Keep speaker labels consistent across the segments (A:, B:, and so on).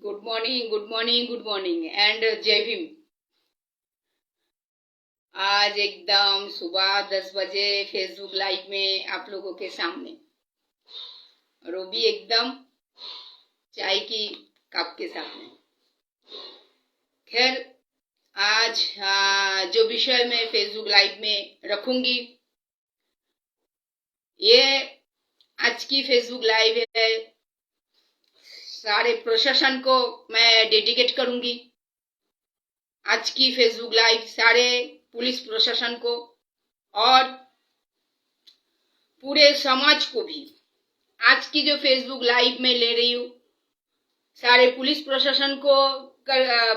A: Good morning, good morning, good morning and जय भीम। आज एकदम सुबह 10 बजे फेसबुक लाइव में आप लोगों के सामने, और वो भी एकदम चाय की कप के सामने। खैर, आज जो विषय मैं फेसबुक लाइव में रखूंगी, ये आज की फेसबुक लाइव है, सारे प्रशासन को मैं डेडिकेट करूंगी। आज की फेसबुक लाइव सारे पुलिस प्रशासन को और पूरे समाज को भी। आज की जो फेसबुक लाइव में ले रही हूँ, सारे पुलिस प्रशासन को,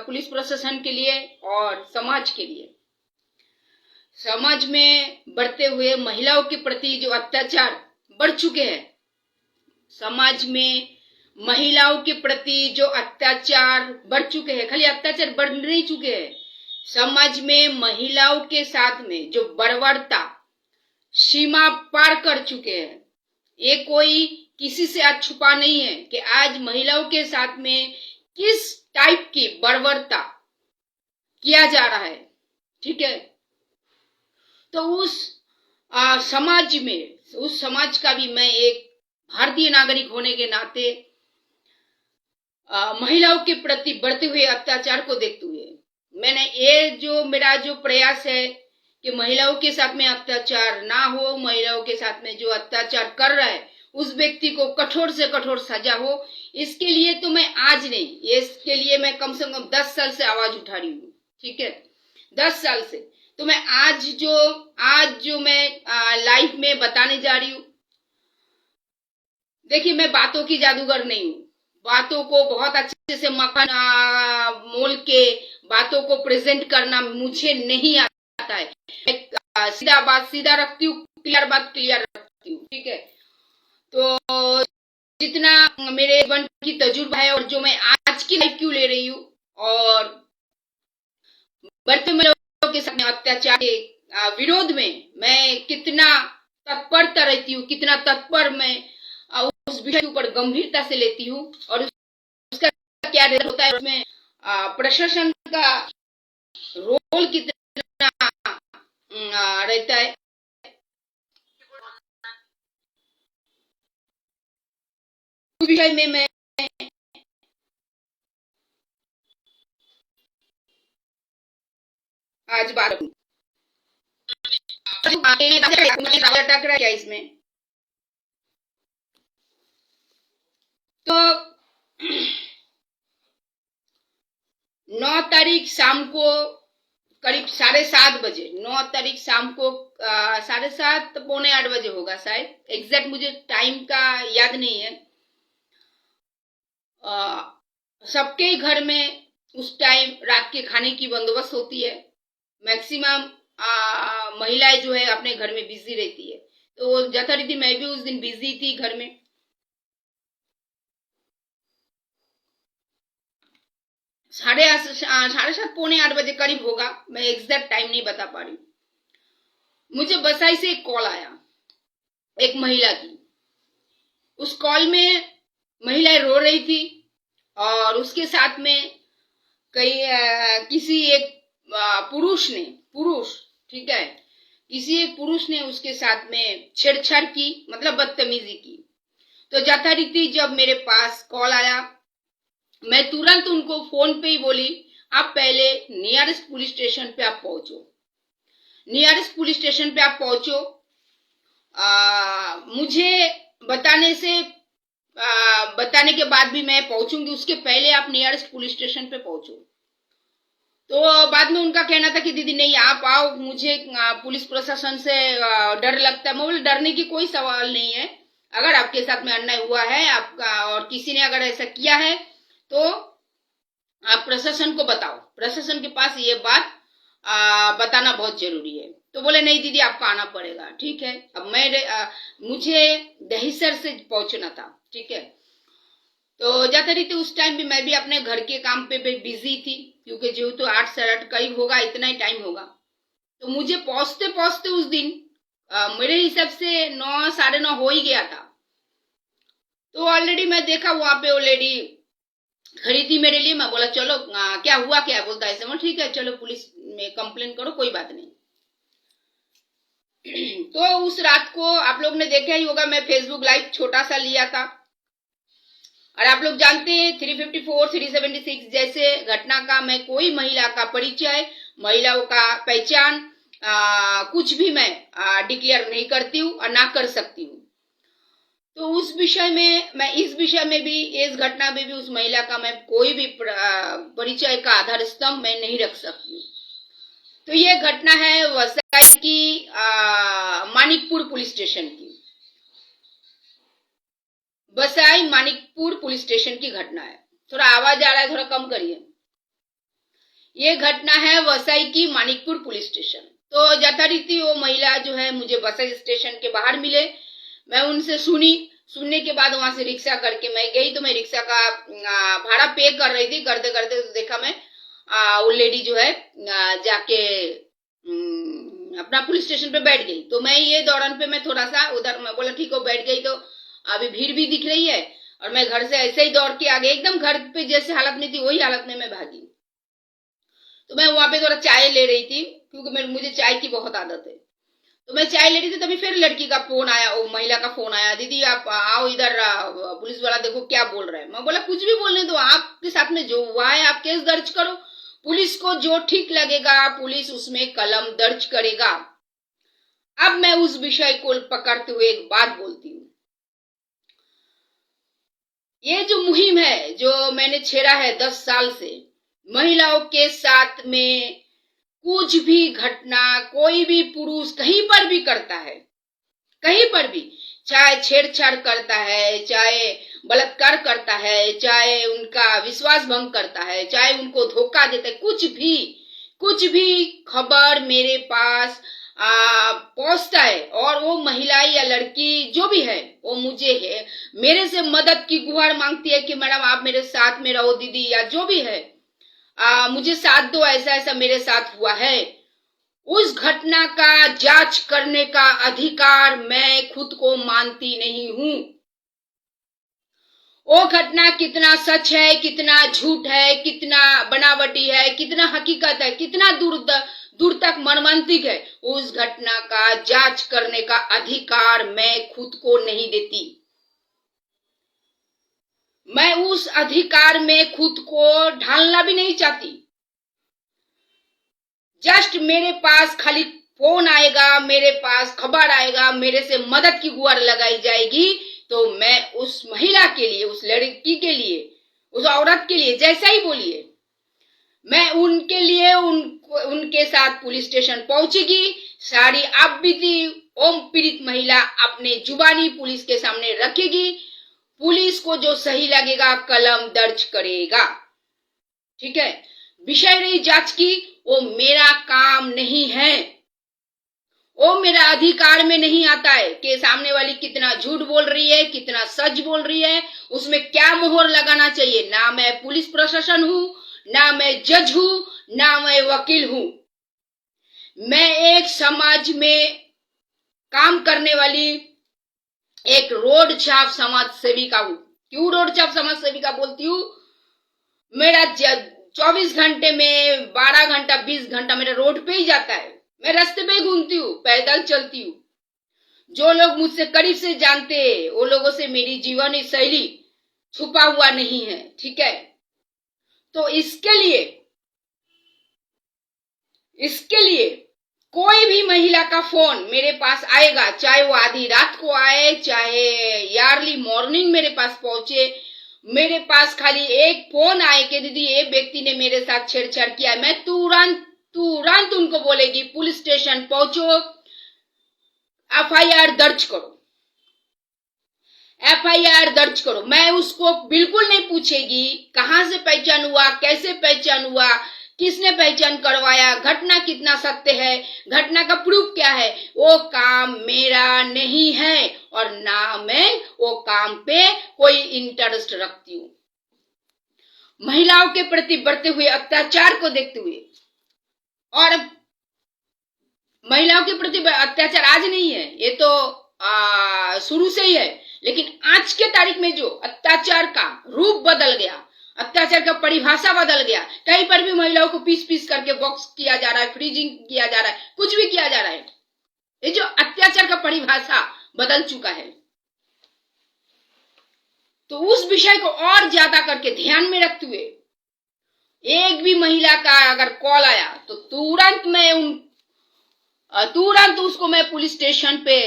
A: पुलिस प्रशासन के लिए और समाज के लिए। समाज में बढ़ते हुए महिलाओं के प्रति जो अत्याचार बढ़ चुके हैं, समाज में महिलाओं के प्रति जो अत्याचार बढ़ चुके हैं, खाली अत्याचार बढ़ नहीं चुके हैं, समाज में महिलाओं के साथ में जो बर्बरता सीमा पार कर चुके हैं। ये कोई किसी से आज छुपा नहीं है कि आज महिलाओं के साथ में किस टाइप की बर्बरता किया जा रहा है। ठीक है, तो उस समाज में, उस समाज का भी मैं एक भारतीय नागरिक होने के नाते महिलाओं के प्रति बढ़ते हुए अत्याचार को देखते हुए मैंने ये जो मेरा जो प्रयास है कि महिलाओं के साथ में अत्याचार ना हो, महिलाओं के साथ में जो अत्याचार कर रहा है उस व्यक्ति को कठोर से कठोर सजा हो। इसके लिए तो मैं आज नहीं, इसके लिए मैं कम से कम 10 साल से आवाज उठा रही हूँ। ठीक है, 10 साल से। तो मैं आज जो मैं लाइव में बताने जा रही हूँ, देखिए मैं बातों की जादूगर नहीं हूँ। बातों को बहुत अच्छे से मक्खन मोल के बातों को प्रेजेंट करना मुझे नहीं आता है। सीधा बात सीधा रखती हूँ, क्लियर बात क्लियर रखती हूँ। ठीक है, तो जितना मेरे जीवन की तजुर्बा है और जो मैं आज की लाइफ क्यों ले रही हूँ, और बढ़ते लोगों के सामने अत्याचार के विरोध में मैं कितना तत्परता रहती हूँ, कितना तत्पर मैं उस विषय के ऊपर गंभीरता से लेती हूँ, और उसका क्या रिजल्ट होता है, उसमें प्रशासन का रोल कितना रहता है। उस विषय में मैं आज बात करूँ। अटक रहा क्या इसमें? तो 9 तारीख शाम को करीब 7:30 बजे, 9 तारीख शाम को 7:30 पौने 8 बजे होगा शायद, एग्जैक्ट मुझे टाइम का याद नहीं है। सबके घर में उस टाइम रात के खाने की बंदोबस्त होती है। मैक्सिमम महिलाएं जो है अपने घर में बिजी रहती है, तो यथारीति मैं भी उस दिन बिजी थी घर में। साढ़े 7:30 पौने 8 बजे करीब होगा, मैं एग्जैक्ट टाइम नहीं बता पा रही। मुझे बसाई से एक कॉल आया एक महिला की। उस कॉल में महिलाएं रो रही थी और उसके साथ में किसी एक पुरुष, ठीक है, किसी एक पुरुष ने उसके साथ में छेड़छाड़ की, मतलब बदतमीजी की। तो यथारीति जब मेरे पास कॉल आया, मैं तुरंत उनको फोन पे ही बोली, आप पहले नियरेस्ट पुलिस स्टेशन पे आप पहुंचो, नियरेस्ट पुलिस स्टेशन पे आप पहुंचो। मुझे बताने के बाद भी मैं पहुंचूंगी, उसके पहले आप नियरेस्ट पुलिस स्टेशन पे पहुंचो। तो बाद में उनका कहना था कि दीदी नहीं आप आओ, मुझे पुलिस प्रशासन से डर लगता है। मैं बोले डरने की कोई सवाल नहीं है, अगर आपके साथ में अन्याय हुआ है आपका और किसी ने अगर ऐसा किया है तो आप प्रशासन को बताओ, प्रशासन के पास ये बात बताना बहुत जरूरी है। तो बोले नहीं दीदी आपको आना पड़ेगा। ठीक है, अब मुझे दहिसर से पहुंचना था। ठीक है, तो जाते रही थी उस टाइम भी मैं भी अपने घर के काम पे बिजी थी, क्योंकि जो तो 8 साढ़े 8 करीब होगा, इतना ही टाइम होगा। तो मुझे पहुंचते पहुंचते उस दिन मेरे हिसाब से 9 साढ़े 9 हो ही गया था। तो ऑलरेडी मैं देखा वहां पे ऑलरेडी खड़ी थी मेरे लिए। मैं बोला चलो क्या हुआ, क्या बोलता है ऐसे। मैं ठीक है चलो पुलिस में कंप्लेन करो, कोई बात नहीं। तो उस रात को आप लोग ने देखा ही होगा, मैं फेसबुक लाइव छोटा सा लिया था। और आप लोग जानते हैं 354, 376 जैसे घटना का मैं कोई महिला का परिचय, महिलाओं का पहचान कुछ भी मैं डिक्लेयर नहीं करती हूँ और ना कर सकती हूँ। तो उस विषय में मैं, इस विषय में भी, इस घटना में भी उस महिला का मैं कोई भी परिचय का आधार स्तंभ मैं नहीं रख सकती हूँ। तो ये घटना है वसई की मानिकपुर पुलिस स्टेशन की। वसई मानिकपुर पुलिस स्टेशन की घटना है। थोड़ा आवाज आ रहा है, थोड़ा कम करिए। ये घटना है वसई की मानिकपुर पुलिस स्टेशन। तो यथारीति वो महिला जो है मुझे वसई स्टेशन के बाहर मिले। मैं उनसे सुनने के बाद वहां से रिक्शा करके मैं गई। तो मैं रिक्शा का भाड़ा पे कर रही थी, करते करते तो देखा मैं वो लेडी जो है जाके अपना पुलिस स्टेशन पे बैठ गई। तो मैं ये दौरान पे मैं थोड़ा सा उधर, मैं बोला ठीक हो बैठ गई तो अभी भीड़ भी दिख रही है, और मैं घर से ऐसे ही दौड़ के आ गई, एकदम घर पे जैसे हालत में थी वही हालत में मैं भागी। तो मैं वहां पे थोड़ा चाय ले रही थी, क्योंकि मुझे चाय की बहुत आदत है। तो मैं चाय ले रही थी, तभी फिर लड़की का फोन आया, वो महिला का फोन आया, दीदी आप आओ इधर, पुलिस वाला देखो क्या बोल रहा है। मैं बोला कुछ भी बोलने दो, आपके साथ में जो हुआ है आप केस दर्ज करो, पुलिस को जो ठीक लगेगा पुलिस उसमें कलम दर्ज करेगा। अब मैं उस विषय को पकड़ते हुए एक बात बोलती हूँ। ये जो मुहिम है जो मैंने छेड़ा है 10 साल से, महिलाओं के साथ में कुछ भी घटना कोई भी पुरुष कहीं पर भी करता है, कहीं पर भी, चाहे छेड़छाड़ करता है, चाहे बलात्कार करता है, चाहे उनका विश्वास भंग करता है, चाहे उनको धोखा देता है, कुछ भी खबर मेरे पास पहुंचता है, और वो महिला या लड़की जो भी है वो मुझे है मेरे से मदद की गुहार मांगती है कि मैडम आप मेरे साथ में रहो दीदी, या जो भी है मुझे साथ दो, ऐसा ऐसा मेरे साथ हुआ है। उस घटना का जांच करने का अधिकार मैं खुद को मानती नहीं हूं। वो घटना कितना सच है, कितना झूठ है, कितना बनावटी है, कितना हकीकत है, कितना दूर तक मर्मांतिक है, उस घटना का जांच करने का अधिकार मैं खुद को नहीं देती। मैं उस अधिकार में खुद को ढालना भी नहीं चाहती। जस्ट मेरे पास खाली फोन आएगा, मेरे पास खबर आएगा, मेरे से मदद की गुहार लगाई जाएगी, तो मैं उस महिला के लिए, उस लड़की के लिए, उस औरत के लिए, जैसा ही बोलिए, मैं उनके लिए उनके साथ पुलिस स्टेशन पहुंचेगी। सारी आपबीती ओम पीड़ित महिला अपने जुबानी पुलिस के सामने रखेगी, पुलिस को जो सही लगेगा कलम दर्ज करेगा। ठीक है, विषय रही जांच की, वो मेरा काम नहीं है, वो मेरा अधिकार में नहीं आता है कि सामने वाली कितना झूठ बोल रही है, कितना सच बोल रही है, उसमें क्या मोहर लगाना चाहिए। ना मैं पुलिस प्रशासन हूं, ना मैं जज हूं, ना मैं वकील हूं। मैं एक समाज में काम करने वाली एक रोड छाप समाज सेविका हूं। क्यों रोड छाप समाज सेविका बोलती हूं? मेरा 24 घंटे में 12 घंटा 20 घंटा मेरा रोड पे ही जाता है। मैं रास्ते पे ही घूमती हूँ, पैदल चलती हूँ। जो लोग मुझसे करीब से जानते हैं वो लोगों से मेरी जीवन शैली छुपा हुआ नहीं है। ठीक है, तो इसके लिए कोई भी महिला का फोन मेरे पास आएगा, चाहे वो आधी रात को आए, चाहे यार्ली मॉर्निंग मेरे पास पहुंचे, मेरे पास खाली एक फोन आए कि दीदी ये व्यक्ति ने मेरे साथ छेड़छाड़ किया, मैं तुरंत उनको बोलेगी पुलिस स्टेशन पहुंचो, एफआईआर दर्ज करो, एफआईआर दर्ज करो। मैं उसको बिल्कुल नहीं पूछेगी कहां से पहचान हुआ, कैसे पहचान हुआ, किसने पहचान करवाया, घटना कितना सत्य है, घटना का प्रूफ क्या है। वो काम मेरा नहीं है, और ना मैं वो काम पे कोई इंटरेस्ट रखती हूँ। महिलाओं के प्रति बढ़ते हुए अत्याचार को देखते हुए, और महिलाओं के प्रति अत्याचार आज नहीं है, ये तो शुरू से ही है, लेकिन आज के तारीख में जो अत्याचार का रूप बदल गया, अत्याचार का परिभाषा बदल गया। कहीं पर भी महिलाओं को पीस पीस करके बॉक्स किया जा रहा है, फ्रीजिंग किया जा रहा है, कुछ भी किया जा रहा है। ये जो अत्याचार का परिभाषा बदल चुका है, तो उस विषय को और ज्यादा करके ध्यान में रखते हुए एक भी महिला का अगर कॉल आया तो तुरंत उसको मैं पुलिस स्टेशन पे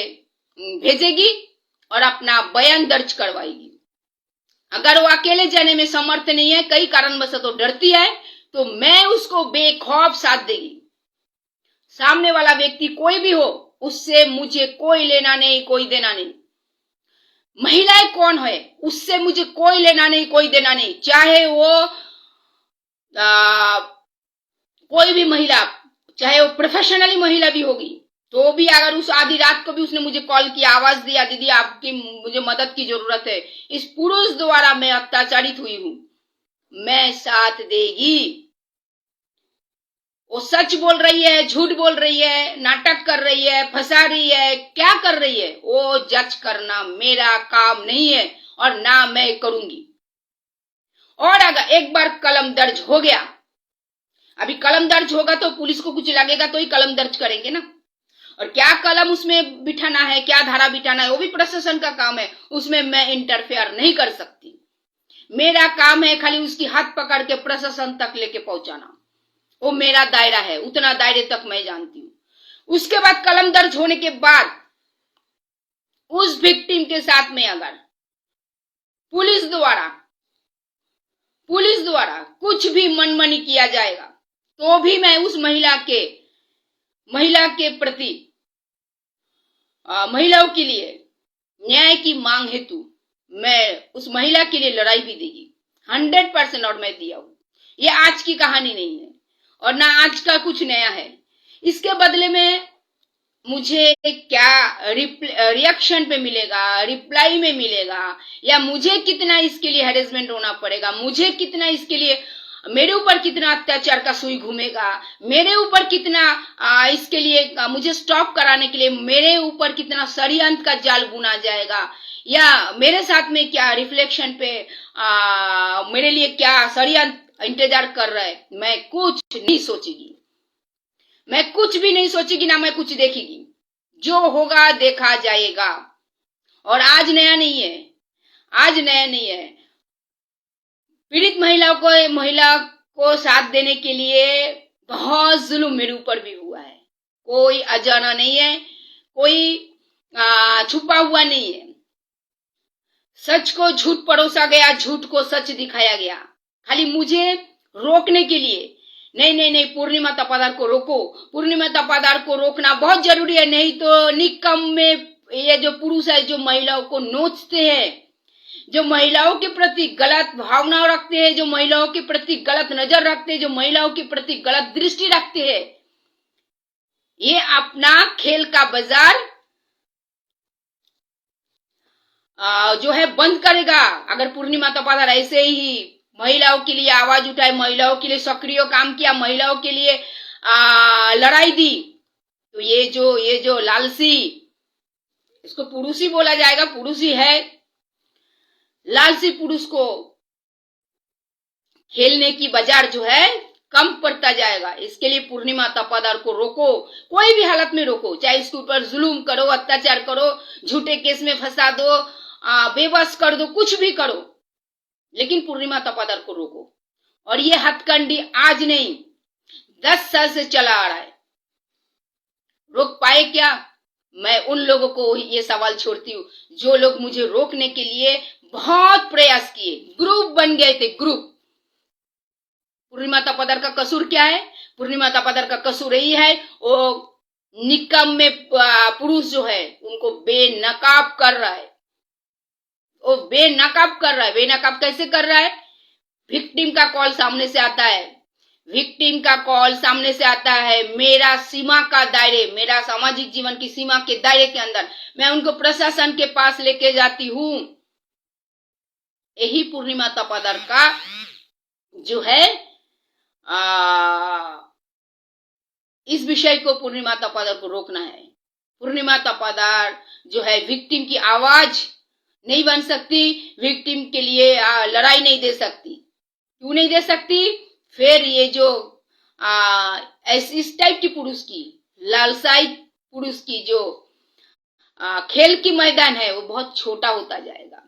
A: भेजेगी और अपना बयान दर्ज करवाएगी। अगर वो अकेले जाने में समर्थ नहीं है, कई कारणवश तो डरती है, तो मैं उसको बेखौफ साथ देगी। सामने वाला व्यक्ति कोई भी हो, उससे मुझे कोई लेना नहीं, कोई देना नहीं। महिलाएं कौन है, उससे मुझे कोई लेना नहीं, कोई देना नहीं। चाहे वो कोई भी महिला, चाहे वो प्रोफेशनली महिला भी होगी, तो भी अगर उस आधी रात को भी उसने मुझे कॉल किया, आवाज दिया, दीदी आपकी मुझे मदद की जरूरत है, इस पुरुष द्वारा मैं अत्याचारित हुई हूं, मैं साथ देगी। वो सच बोल रही है, झूठ बोल रही है, नाटक कर रही है, फंसा रही है, क्या कर रही है, वो जज करना मेरा काम नहीं है और ना मैं करूंगी। और अगर एक बार कलम दर्ज हो गया, अभी कलम दर्ज होगा तो पुलिस को कुछ लगेगा तो ही कलम दर्ज करेंगे ना, और क्या कलम उसमें बिठाना है, क्या धारा बिठाना है, वो भी प्रशासन का काम है, उसमें मैं इंटरफेयर नहीं कर सकती। मेरा काम है खाली उसकी हाथ पकड़ के प्रशासन तक लेके पहुंचाना, वो मेरा दायरा है, उतना दायरे तक मैं जानती हूं। उसके बाद कलम दर्ज होने के बाद उस विक्टिम के साथ में अगर पुलिस द्वारा कुछ भी मनमानी किया जाएगा, तो भी मैं उस महिला के प्रति महिलाओं के लिए न्याय की मांग हेतु मैं उस महिला के लिए लड़ाई भी देगी 100%। और मैं दिया हूं, ये आज की कहानी नहीं है और ना आज का कुछ नया है। इसके बदले में मुझे क्या रिएक्शन पे मिलेगा, रिप्लाई में मिलेगा, या मुझे कितना इसके लिए हैरेसमेंट होना पड़ेगा, मुझे कितना इसके लिए, मेरे ऊपर कितना अत्याचार का सुई घूमेगा, मेरे ऊपर कितना इसके लिए मुझे स्टॉप कराने के लिए मेरे ऊपर कितना षड्यंत्र का जाल बुना जाएगा, या मेरे साथ में क्या रिफ्लेक्शन पे मेरे लिए क्या षड्यंत्र इंतजार कर रहा है, मैं कुछ नहीं सोचेगी, मैं कुछ भी नहीं सोचेगी, ना मैं कुछ देखेगी। जो होगा देखा जाएगा। और आज नया नहीं है। पीड़ित महिला को साथ देने के लिए बहुत जुल्म मेरे ऊपर भी हुआ है, कोई अजाना नहीं है, कोई छुपा हुआ नहीं है। सच को झूठ परोसा गया, झूठ को सच दिखाया गया, खाली मुझे रोकने के लिए। नहीं, पूर्णिमा तपादार को रोको, पूर्णिमा तपादार को रोकना बहुत जरूरी है, नहीं तो निकम में ये जो पुरुष है जो महिलाओं को नोचते हैं, जो महिलाओं के प्रति गलत भावना रखते हैं, जो महिलाओं के प्रति गलत नजर रखते हैं, जो महिलाओं के प्रति गलत दृष्टि रखते हैं, ये अपना खेल का बाजार जो है बंद करेगा। अगर पूर्णिमा तपादार ऐसे ही महिलाओं के लिए आवाज उठाए, महिलाओं के लिए सक्रिय काम किया, महिलाओं के लिए लड़ाई दी, तो ये जो लालसी, इसको पुरुष ही बोला जाएगा, पुरुष ही है, लालसी पुरुष को खेलने की बाजार जो है कम पड़ता जाएगा। इसके लिए पूर्णिमा तपादार को रोको, कोई भी हालत में रोको, चाहे इसके ऊपर जुल्म करो, अत्याचार करो, झूठे केस में फंसा दो, बेबस कर दो, कुछ भी करो, लेकिन पूर्णिमा तपादार को रोको। और ये हथकंडी आज नहीं 10 साल से चला आ रहा है, रोक पाए क्या? मैं उन लोगों को ये सवाल छोड़ती हूँ जो लोग मुझे रोकने के लिए बहुत प्रयास किए, ग्रुप बन गए थे, ग्रुप। पूर्णिमा तपादार का कसूर क्या है? पूर्णिमा तपादार का कसूर यही है, वो निकम में पुरुष जो है उनको बेनकाब कर रहा है, वो बेनकाब कर रहा है। बेनकाब कैसे कर रहा है? विक्टिम का कॉल सामने से आता है, विक्टिम का कॉल सामने से आता है, मेरा सीमा का दायरे, मेरा सामाजिक जीवन की सीमा के दायरे के अंदर मैं उनको प्रशासन के पास लेके जाती हूं। यही पूर्णिमा तपादार का जो है इस विषय को पूर्णिमा तपादार को रोकना है। पूर्णिमा तपादार जो है विक्टिम की आवाज नहीं बन सकती, विक्टिम के लिए लड़ाई नहीं दे सकती। क्यों नहीं दे सकती? फिर ये जो इस टाइप की पुरुष की, लालसाई पुरुष की जो खेल की मैदान है वो बहुत छोटा होता जाएगा।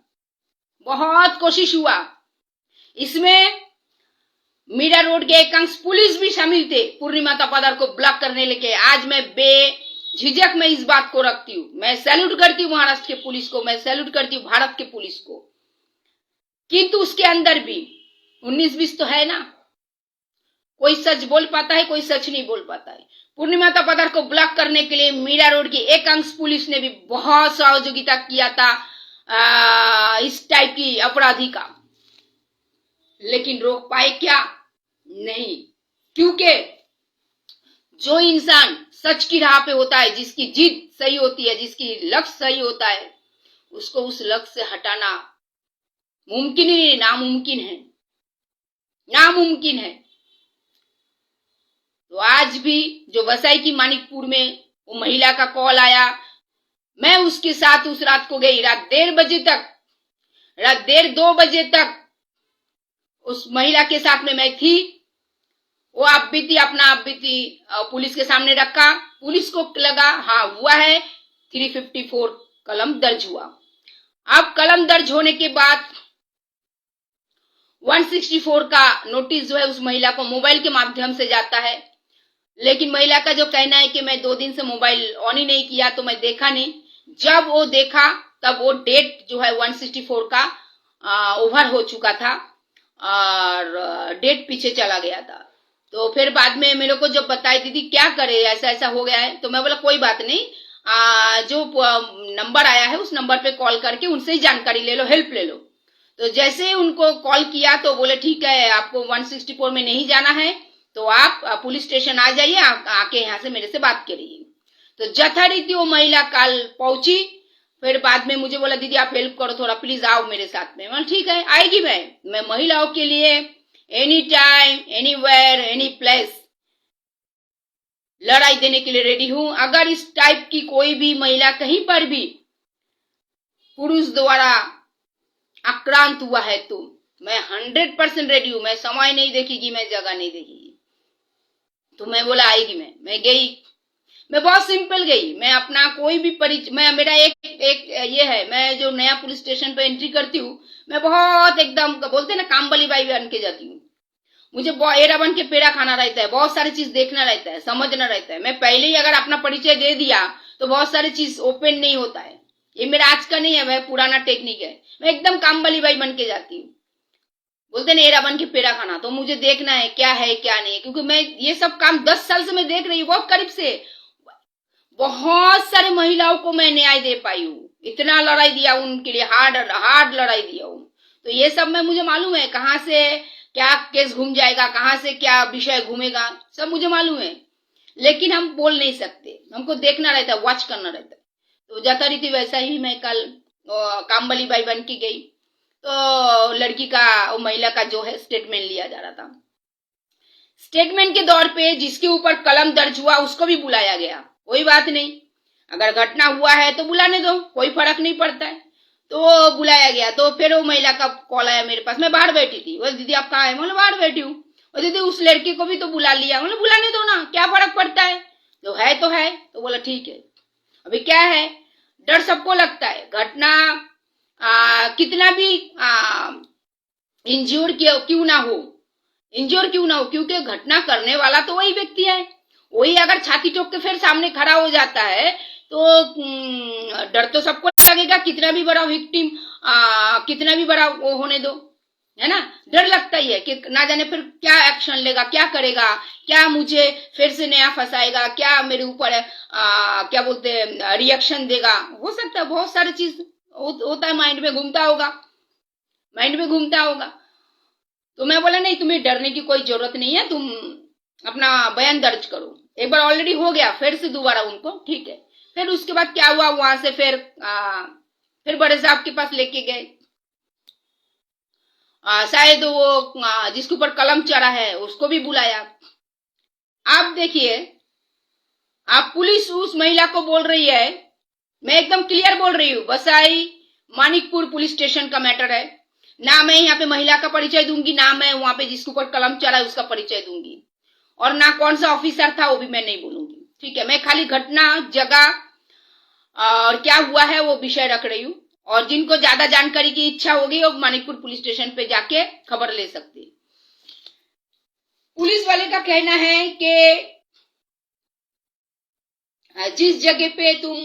A: बहुत कोशिश हुआ, इसमें मीरा रोड के एकांश पुलिस भी शामिल थे पूर्णिमा तपादार को ब्लॉक करने लेके। आज मैं बेझिझक में इस बात को रखती हूँ। मैं सैल्यूट करती हूँ महाराष्ट्र के पुलिस को, मैं सैल्यूट करती हूँ भारत के पुलिस को, किंतु उसके अंदर भी 19-20 तो है ना। कोई सच बोल पाता है, कोई सच नहीं बोल पाता है। पूर्णिमा तपादार को ब्लॉक करने के लिए मीरा रोड की एकांश पुलिस ने भी बहुत सहयोगिता किया था इस टाइप की अपराधी का, लेकिन रोक पाए क्या? नहीं, क्योंकि जो इंसान सच की राह पे होता है, जिसकी जिद सही होती है, जिसकी लक्ष्य सही होता है, उसको उस लक्ष्य से हटाना मुमकिन ही नहीं, नामुमकिन है, नामुमकिन है। तो आज भी जो वसई की मानिकपुर में वो महिला का कॉल आया, मैं उसके साथ उस रात को गई, रात 1:30 बजे तक, रात 1:30-2 बजे तक उस महिला के साथ में मैं थी। वो आप बीती, अपना आप बीती पुलिस के सामने रखा। पुलिस को लगा हाँ हुआ है, 354 कलम दर्ज हुआ। अब कलम दर्ज होने के बाद 164 का नोटिस जो है उस महिला को मोबाइल के माध्यम से जाता है, लेकिन महिला का जो कहना है कि मैं 2 दिन से मोबाइल ऑन ही नहीं किया, तो मैं देखा नहीं। जब वो देखा तब वो डेट जो है 164 का ओवर हो चुका था और डेट पीछे चला गया था। तो फिर बाद में मेरे को जब बताई दीदी क्या करे, ऐसा ऐसा हो गया है, तो मैं बोला कोई बात नहीं, जो नंबर आया है उस नंबर पे कॉल करके उनसे ही जानकारी ले लो, हेल्प ले लो। तो जैसे उनको कॉल किया तो बोले ठीक है, आपको 164 में नहीं जाना है तो आप पुलिस स्टेशन आ जाइए, आके यहाँ से मेरे से बात करिए। तो यथारीति वो महिला कल पहुंची। फिर बाद में मुझे बोला दीदी आप हेल्प करो थोड़ा, प्लीज आओ मेरे साथ में। मैं ठीक है आएगी, मैं महिलाओं के लिए any time, anywhere, any place लड़ाई देने के लिए रेडी हूं। अगर इस टाइप की कोई भी महिला कहीं पर भी पुरुष द्वारा आक्रांत हुआ है तो मैं 100% रेडी हूं। मैं समय नहीं देखिएगी, मैं जगह नहीं देखिएगी। तो मैं बोला आएगी, मैं गई। मैं बहुत सिंपल गई। मैं अपना कोई भी परिचय, मेरा एक ये है, मैं जो नया पुलिस स्टेशन पे एंट्री करती हूँ, मैं बहुत एकदम बोलते ना कामबली बाई बन के जाती हूँ। मुझे एरा बन के पेड़ा खाना रहता है, बहुत सारी चीज देखना रहता है, समझना रहता है। मैं पहले ही अगर अपना परिचय दे दिया तो बहुत सारी चीज ओपन नहीं होता है। ये मेरा आज का नहीं है, वह पुराना टेक्निक है। मैं एकदम कामबली बाई बन के जाती हूँ। बोलते ना एरा बन के पेड़ा खाना, तो मुझे देखना है क्या नहीं है, क्योंकि मैं ये सब काम 10 साल से मैं देख रही हूँ बहुत करीब से। बहुत सारी महिलाओं को मैं न्याय दे पाई हूँ, इतना लड़ाई दिया उनके लिए, हार्ड लड़ाई दिया हूँ। तो ये सब में मुझे मालूम है कहाँ से क्या केस घूम जाएगा, कहाँ से क्या विषय घूमेगा, सब मुझे मालूम है। लेकिन हम बोल नहीं सकते, हमको देखना रहता है, वॉच करना रहता है। तो जाता रही थी वैसा ही मैं कल कामबली बाई बन के गई। तो लड़की का, वो महिला का जो है स्टेटमेंट लिया जा रहा था। स्टेटमेंट के दौर पे जिसके ऊपर कलम दर्ज हुआ उसको भी बुलाया गया। कोई बात नहीं, अगर घटना हुआ है तो बुलाने दो, कोई फर्क नहीं पड़ता है। तो बुलाया गया। तो फिर वो महिला का कॉल आया मेरे पास। मैं बाहर बैठी थी। बोले दीदी आप कहाँ है? मैं बाहर बैठी हूँ। और दीदी उस लड़के को भी तो बुला लिया। मतलब बुलाने दो ना, क्या फर्क पड़ता है, जो है तो है। तो बोला ठीक है। अभी क्या है, डर सबको लगता है। घटना कितना भी इंज्योर क्यों ना हो, क्योंकि घटना करने वाला तो वही व्यक्ति है। वही अगर छाती ठोक के फिर सामने खड़ा हो जाता है तो डर तो सबको लगेगा, कितना भी बड़ा विक्टिम, कितना भी बड़ा वो होने दो, है ना। डर लगता ही है कि ना जाने फिर क्या एक्शन लेगा, क्या करेगा, क्या मुझे फिर से नया फंसाएगा, क्या मेरे ऊपर क्या बोलते हैं रिएक्शन देगा। हो सकता है, बहुत सारी चीज होता है, माइंड में घूमता होगा। तो मैं बोला नहीं, तुम्हें डरने की कोई जरूरत नहीं है, तुम अपना बयान दर्ज करो। एक बार ऑलरेडी हो गया, फिर से दोबारा उनको, ठीक है। फिर उसके बाद क्या हुआ, वहां से फिर बड़े साहब के पास लेके गए। शायद वो जिसके ऊपर कलम चढ़ा है उसको भी बुलाया। आप देखिए, आप पुलिस उस महिला को बोल रही है, मैं एकदम क्लियर बोल रही हूँ, वसई मानिकपुर पुलिस स्टेशन का मैटर है। ना मैं यहाँ पे महिला का परिचय दूंगी, ना मैं वहां पे जिसके ऊपर कलम चला है उसका परिचय दूंगी, और ना कौन सा ऑफिसर था वो भी मैं नहीं बोलूंगी। ठीक है, मैं खाली घटना, जगह और क्या हुआ है वो विषय रख रही हूँ। और जिनको ज्यादा जानकारी की इच्छा होगी वो मणिपुर पुलिस स्टेशन पे जाके खबर ले सकती है। पुलिस वाले का कहना है कि जिस जगह पे तुम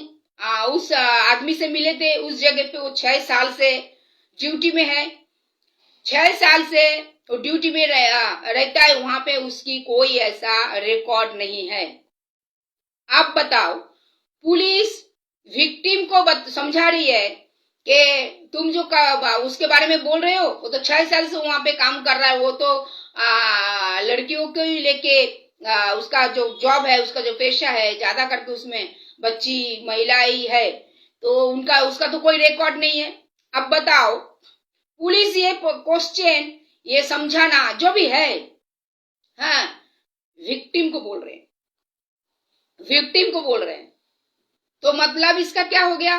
A: उस आदमी से मिले थे उस जगह पे वो 6 साल से ड्यूटी में है, 6 साल से वो ड्यूटी में रहता है, वहां पे उसकी कोई ऐसा रिकॉर्ड नहीं है। आप बताओ, पुलिस विक्टिम को समझा रही है कि तुम जो उसके बारे में बोल रहे हो वो तो 6 साल से वहां पे काम कर रहा है, वो तो लड़कियों को ही लेके उसका जो जॉब है, उसका जो पेशा है, ज्यादा करके उसमें बच्ची महिला ही है, तो उसका तो कोई रिकॉर्ड नहीं है। अब बताओ, पुलिस ये क्वेश्चन, ये समझाना जो भी है, हाँ, विक्टिम को बोल रहे हैं, विक्टिम को बोल रहे हैं, तो मतलब इसका क्या हो गया?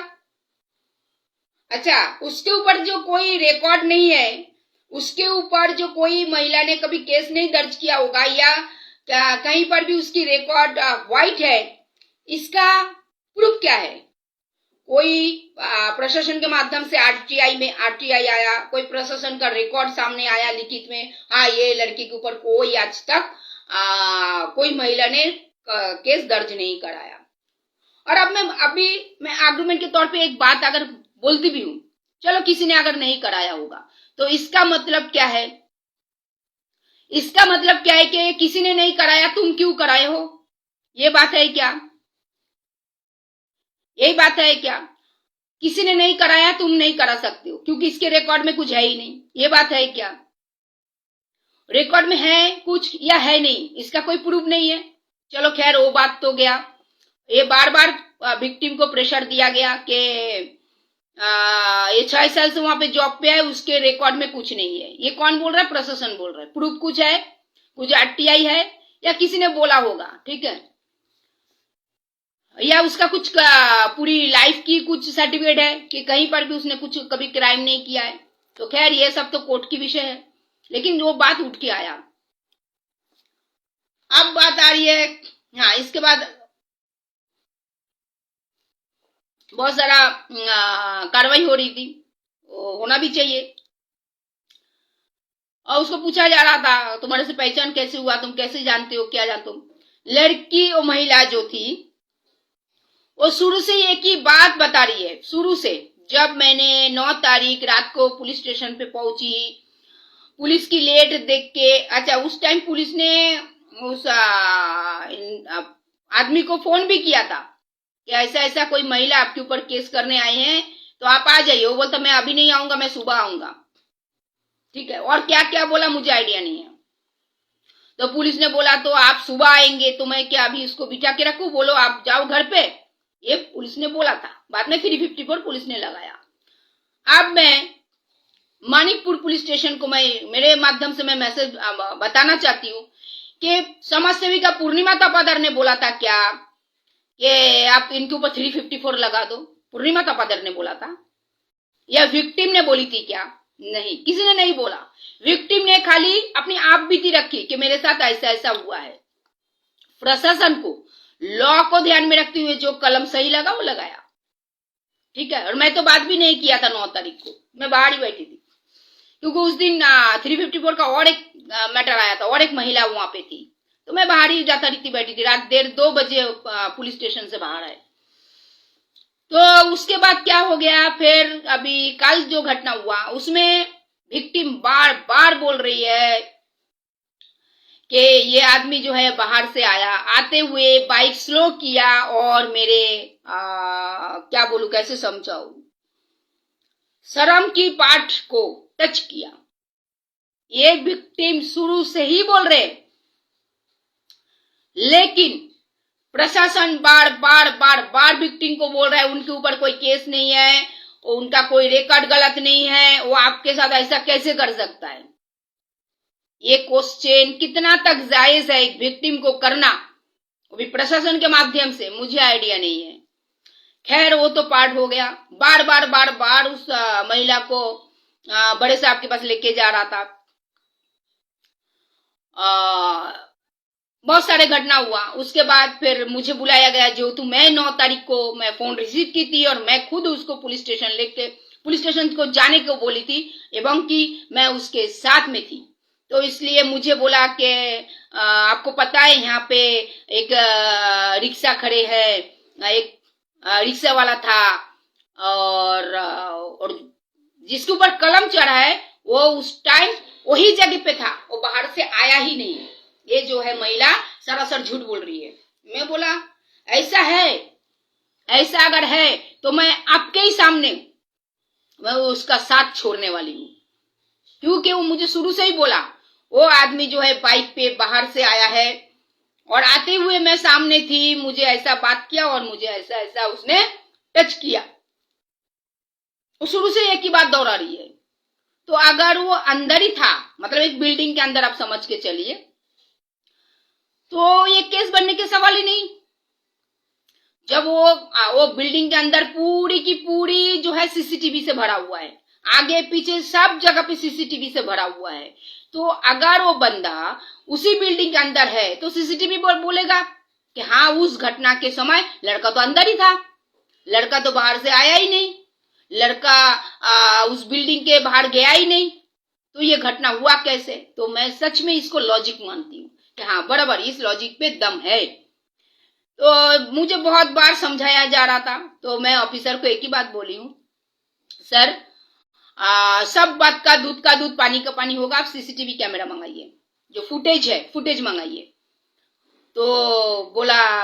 A: अच्छा, उसके ऊपर जो कोई रिकॉर्ड नहीं है, उसके ऊपर जो कोई महिला ने कभी केस नहीं दर्ज किया होगा, या कहीं पर भी उसकी रिकॉर्ड वाइट है, इसका प्रूफ क्या है? कोई प्रशासन के माध्यम से आरटीआई आया, कोई प्रशासन का रिकॉर्ड सामने आया लिखित में, हाँ ये लड़की के ऊपर कोई आज तक कोई महिला ने केस दर्ज नहीं कराया। और अब मैं आर्गुमेंट के तौर पे एक बात अगर बोलती भी हूं, चलो किसी ने अगर नहीं कराया होगा, तो इसका मतलब क्या है? इसका मतलब क्या है कि किसी ने नहीं कराया, तुम क्यों कराए हो? ये बात है क्या? यही बात है क्या? किसी ने नहीं कराया, तुम नहीं करा सकते हो क्योंकि इसके रिकॉर्ड में कुछ है ही नहीं, ये बात है क्या? रिकॉर्ड में है कुछ या है नहीं, इसका कोई प्रूफ नहीं है। चलो खैर, वो बात तो गया। ये बार बार विक्टिम को प्रेशर दिया गया कि ये 6 साल से वहां पे जॉब पे है, उसके रिकॉर्ड में कुछ नहीं है। ये कौन बोल रहा है? प्रशासन बोल रहा है। प्रूफ कुछ है, कुछ आरटीआई है, या किसी ने बोला होगा, ठीक है, या उसका कुछ पूरी लाइफ की कुछ सर्टिफिकेट है कि कहीं पर भी उसने कुछ कभी क्राइम नहीं किया है। तो खैर ये सब तो कोर्ट की विषय है, लेकिन वो बात उठ के आया। अब बात आ रही है, हाँ, इसके बाद बहुत सारा कार्रवाई हो रही थी, होना भी चाहिए। और उसको पूछा जा रहा था तुम्हारे से पहचान कैसे हुआ, तुम कैसे जानते हो, क्या जानते हो? लड़की और महिला जो थी वो शुरू से एक ही बात बता रही है। शुरू से जब मैंने 9 तारीख रात को पुलिस स्टेशन पे पहुंची, पुलिस की लेट देख के, अच्छा उस टाइम पुलिस ने उस आदमी को फोन भी किया था कि ऐसा ऐसा कोई महिला आपके ऊपर केस करने आए हैं, तो आप आ जाइए। वो बोलता मैं अभी नहीं आऊंगा, मैं सुबह आऊंगा। ठीक है, और क्या क्या बोला मुझे आइडिया नहीं है। तो पुलिस ने बोला तो आप सुबह आएंगे, तो मैं क्या अभी इसको बिठा के रखूं, बोलो आप जाओ घर पे, ये पुलिस ने बोला था। बाद में 354 पुलिस ने लगाया। अब मैं मणिपुर पुलिस स्टेशन को मेरे माध्यम से मैं मैसेज बताना चाहती हूँ कि समाज सेविका पूर्णिमा तपादर ने बोला था क्या कि आप इनके ऊपर 354 लगा दो? पूर्णिमा तपादर ने बोला था या विक्टिम ने बोली थी क्या? नहीं, किसी ने नहीं बोला। विक्टिम ने खाली अपनी आप बीती रखी कि मेरे साथ ऐसा ऐसा हुआ है। प्रशासन को, लॉ को ध्यान में रखते हुए जो कलम सही लगा वो लगाया। ठीक है, और मैं तो बात भी नहीं किया था 9 तारीख को, मैं बाहर ही बैठी थी क्योंकि उस दिन 354 का और एक मैटर आया था और एक महिला वहां पे थी, तो मैं बाहर ही जाता रहती, बैठी थी। रात 1:30-2 बजे पुलिस स्टेशन से बाहर आए। तो उसके बाद क्या हो गया, फिर अभी कल जो घटना हुआ उसमें विक्टिम बार बार बोल रही है कि ये आदमी जो है बाहर से आया, आते हुए बाइक स्लो किया और मेरे क्या बोलूं, कैसे समझाऊं, शर्म की पार्ट को टच किया। ये विक्टिम शुरू से ही बोल रहे, लेकिन प्रशासन बार बार बार बार विक्टिम को बोल रहा है उनके ऊपर कोई केस नहीं है, उनका कोई रिकॉर्ड गलत नहीं है, वो आपके साथ ऐसा कैसे कर सकता है? ये क्वेश्चन कितना तक जायज है एक विक्टिम को करना, वो भी प्रशासन के माध्यम से, मुझे आइडिया नहीं है। खैर वो तो पार्ट हो गया। बार बार बार बार उस महिला को बड़े साहब के पास लेके जा रहा था। बहुत सारे घटना हुआ। उसके बाद फिर मुझे बुलाया गया, जो तो मैं 9 तारीख को मैं फोन रिसीव की थी और मैं खुद उसको पुलिस स्टेशन को जाने को बोली थी, एवं कि मैं उसके साथ में थी। तो इसलिए मुझे बोला कि आपको पता है यहाँ पे एक रिक्शा खड़े है, एक रिक्शा वाला था, और जिसके ऊपर कलम चढ़ा है वो उस टाइम वही जगह पे था, वो बाहर से आया ही नहीं। ये जो है महिला सरासर झूठ बोल रही है। मैं बोला ऐसा है, ऐसा अगर है तो मैं आपके ही सामने मैं उसका साथ छोड़ने वाली हूँ, क्योंकि वो मुझे शुरू से ही बोला। वो आदमी जो है बाइक पे बाहर से आया है और आते हुए मैं सामने थी, मुझे ऐसा बात किया और मुझे ऐसा ऐसा उसने टच किया। वो शुरू से एक ही बात दोहरा रही है। तो अगर वो अंदर ही था, मतलब एक बिल्डिंग के अंदर, आप समझ के चलिए, तो ये केस बनने के सवाल ही नहीं। जब वो बिल्डिंग के अंदर पूरी की पूरी जो है सीसीटीवी से भरा हुआ है, आगे पीछे सब जगह पे सीसीटीवी से भरा हुआ है। तो अगर वो बंदा उसी बिल्डिंग के अंदर है तो सीसीटीवी बोलेगा कि हाँ, उस घटना के समय लड़का तो अंदर ही था, लड़का तो बाहर से आया ही नहीं, लड़का उस बिल्डिंग के बाहर गया ही नहीं, तो ये घटना हुआ कैसे? तो मैं सच में इसको लॉजिक मानती हूँ कि हाँ, बराबर इस लॉजिक पे दम है। तो मुझे बहुत बार समझाया जा रहा था, तो मैं ऑफिसर को एक ही बात बोली हूँ, सर सब बात का दूध पानी का पानी होगा, आप सीसीटीवी कैमरा मंगाइए, जो फुटेज है फुटेज मंगाइए। तो बोला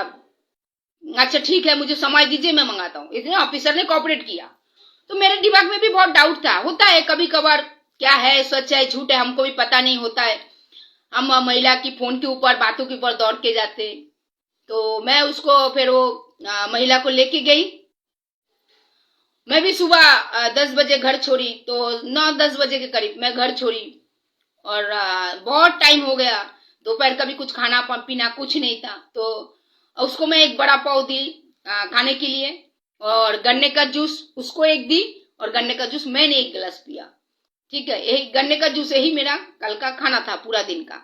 A: अच्छा ठीक है, मुझे समय दीजिए, मैं मंगाता हूँ। इतने ऑफिसर ने कोऑपरेट किया। तो मेरे दिमाग में भी बहुत डाउट था, होता है कभी कभार, क्या है सच है झूठ है हमको भी पता नहीं होता है, हम महिला की फोन के ऊपर बातों के ऊपर दौड़ के जाते। तो मैं उसको फिर वो महिला को लेके गई। मैं भी सुबह 10 बजे घर छोड़ी, तो 9-10 बजे के करीब मैं घर छोड़ी और बहुत टाइम हो गया, दोपहर का भी कुछ खाना पीना कुछ नहीं था। तो उसको मैं एक बड़ा पाव दी खाने के लिए, और गन्ने का जूस उसको एक दी, और गन्ने का जूस मैंने एक गिलास पिया। ठीक है, यही गन्ने का जूस यही मेरा कल का खाना था पूरा दिन का।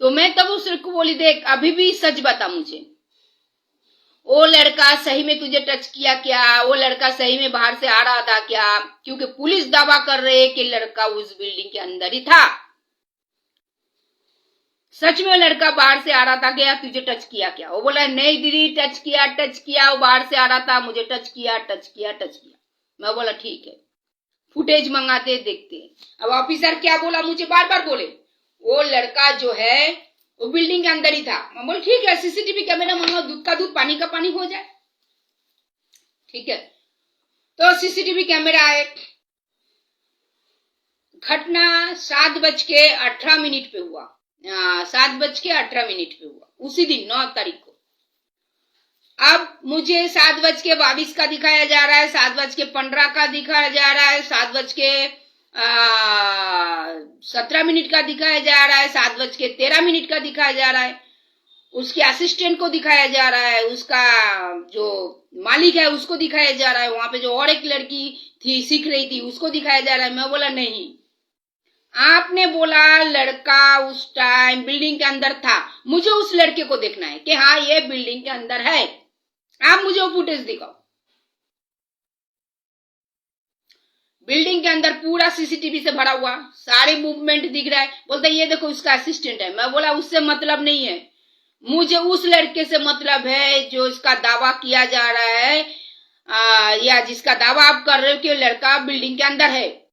A: तो मैं तब उसको बोली, देख अभी भी सच बता मुझे, वो लड़का सही में तुझे टच किया क्या? वो लड़का सही में बाहर से आ रहा था क्या? क्योंकि पुलिस दावा कर रहे है कि लड़का उस बिल्डिंग के अंदर ही था। सच में लड़का बाहर से आ रहा था क्या? तुझे टच किया क्या? वो बोला नहीं दीदी, टच किया, वो बाहर से आ रहा था, मुझे टच किया। मैं बोला ठीक है, फुटेज मंगाते देखते। अब ऑफिसर क्या बोला, मुझे बार बार बोले वो लड़का जो है वो बिल्डिंग के अंदर ही था। मैं बोले ठीक है, सीसीटीवी कैमरा मंगाओ, दूध का दूध पानी का पानी हो जाए। ठीक है, तो सीसीटीवी कैमरा आए। घटना 7:18 पे हुआ, 7:18 पे हुआ उसी दिन 9 तारीख को। अब मुझे 7:22 का दिखाया जा रहा है, 7:15 का दिखाया जा रहा है, 7:17 का दिखाया जा रहा है, 7:13 का दिखाया जा रहा है, उसके असिस्टेंट को दिखाया जा रहा है, उसका जो मालिक है उसको दिखाया जा रहा है, वहां पे जो और एक लड़की थी सीख रही थी उसको दिखाया जा रहा है। मैं बोला नहीं, आपने बोला लड़का उस टाइम बिल्डिंग के अंदर था, मुझे उस लड़के को देखना है कि हाँ ये बिल्डिंग के अंदर है, आप मुझे वो फुटेज दिखाओ। बिल्डिंग के अंदर पूरा सीसीटीवी से भरा हुआ, सारे मूवमेंट दिख रहा है। बोलता ये देखो उसका असिस्टेंट है। मैं बोला उससे मतलब नहीं है, मुझे उस लड़के से मतलब है जो इसका दावा किया जा रहा है, या जिसका दावा आप कर रहे हो कि लड़का बिल्डिंग के अंदर है।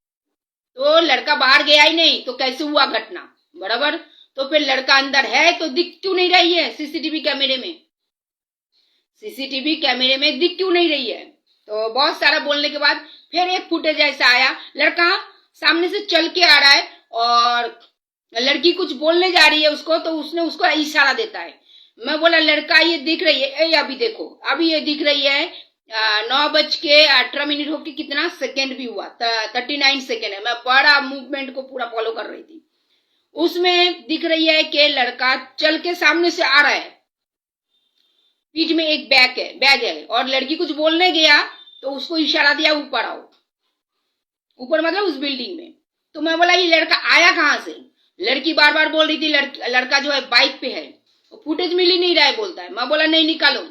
A: तो लड़का बाहर गया ही नहीं, तो कैसे हुआ घटना? बराबर। तो फिर लड़का अंदर है तो दिख क्यों नहीं रही है सीसीटीवी कैमरे में? सीसीटीवी कैमरे में दिख क्यों नहीं रही है? तो बहुत सारा बोलने के बाद फिर एक फुटेज ऐसा आया, लड़का सामने से चल के आ रहा है और लड़की कुछ बोलने जा रही है उसको, तो उसने उसको इशारा देता है। मैं बोला लड़का ये दिख रही है, अभी देखो अभी ये दिख रही है, 9:18 होके कितना सेकेंड भी हुआ, 39 सेकेंड है। मैं बड़ा मूवमेंट को पूरा फॉलो कर रही थी। उसमें दिख रही है कि लड़का चल के सामने से आ रहा है, पीठ में एक बैग है और लड़की कुछ बोलने गया तो उसको इशारा दिया ऊपर आओ। ऊपर मतलब उस बिल्डिंग में। तो मैं बोला ये लड़का आया कहाँ से? लड़की बार बार बोल रही थी लड़का जो है बाइक पे है, फुटेज मिल ही नहीं रहा है बोलता है। मैं बोला नहीं निकालो,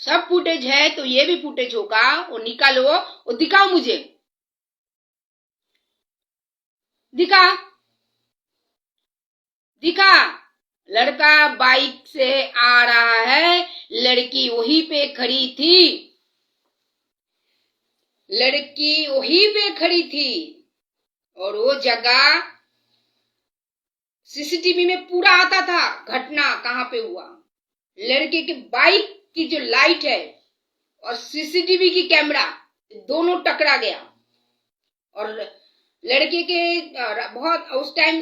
A: सब फुटेज है तो ये भी फुटेज होगा, वो निकालो, वो दिखाओ मुझे, दिखा दिखा। लड़का बाइक से आ रहा है, लड़की वहीं पे खड़ी थी, लड़की वहीं पे खड़ी थी, और वो जगह सीसीटीवी में पूरा आता था घटना कहां पे हुआ। लड़के के बाइक की जो लाइट है और सीसीटीवी की कैमरा दोनों टकरा गया, और लड़के के बहुत उस टाइम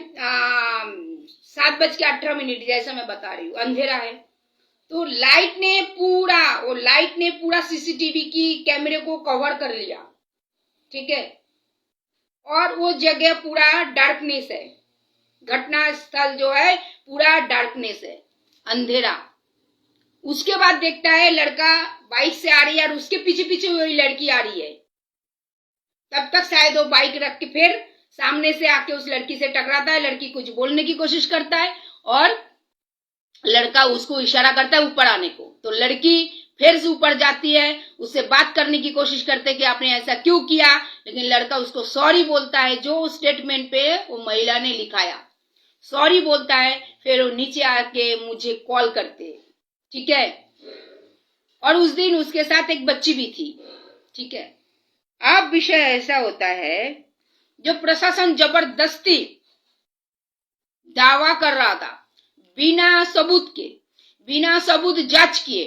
A: 7:18 जैसा मैं बता रही हूँ, अंधेरा है। तो लाइट ने पूरा सीसीटीवी की कैमरे को कवर कर लिया, ठीक है। और वो जगह पूरा डार्कनेस है, घटना स्थल जो है पूरा डार्कनेस है, अंधेरा। उसके बाद देखता है लड़का बाइक से आ रही है और उसके पीछे पीछे वही लड़की आ रही है। तब तक शायद वो बाइक रख के फिर सामने से आके उस लड़की से टकराता है, लड़की कुछ बोलने की कोशिश करता है और लड़का उसको इशारा करता है ऊपर आने को। तो लड़की फिर से ऊपर जाती है, उससे बात करने की कोशिश करते हैं कि आपने ऐसा क्यों किया, लेकिन लड़का उसको सॉरी बोलता है, जो स्टेटमेंट पे वो महिला ने लिखाया, सॉरी बोलता है। फिर वो नीचे आके मुझे कॉल करते, ठीक है। और उस दिन उसके साथ एक बच्ची भी थी, ठीक है। अब विषय ऐसा होता है, जो प्रशासन जबरदस्ती दावा कर रहा था बिना सबूत जांच किए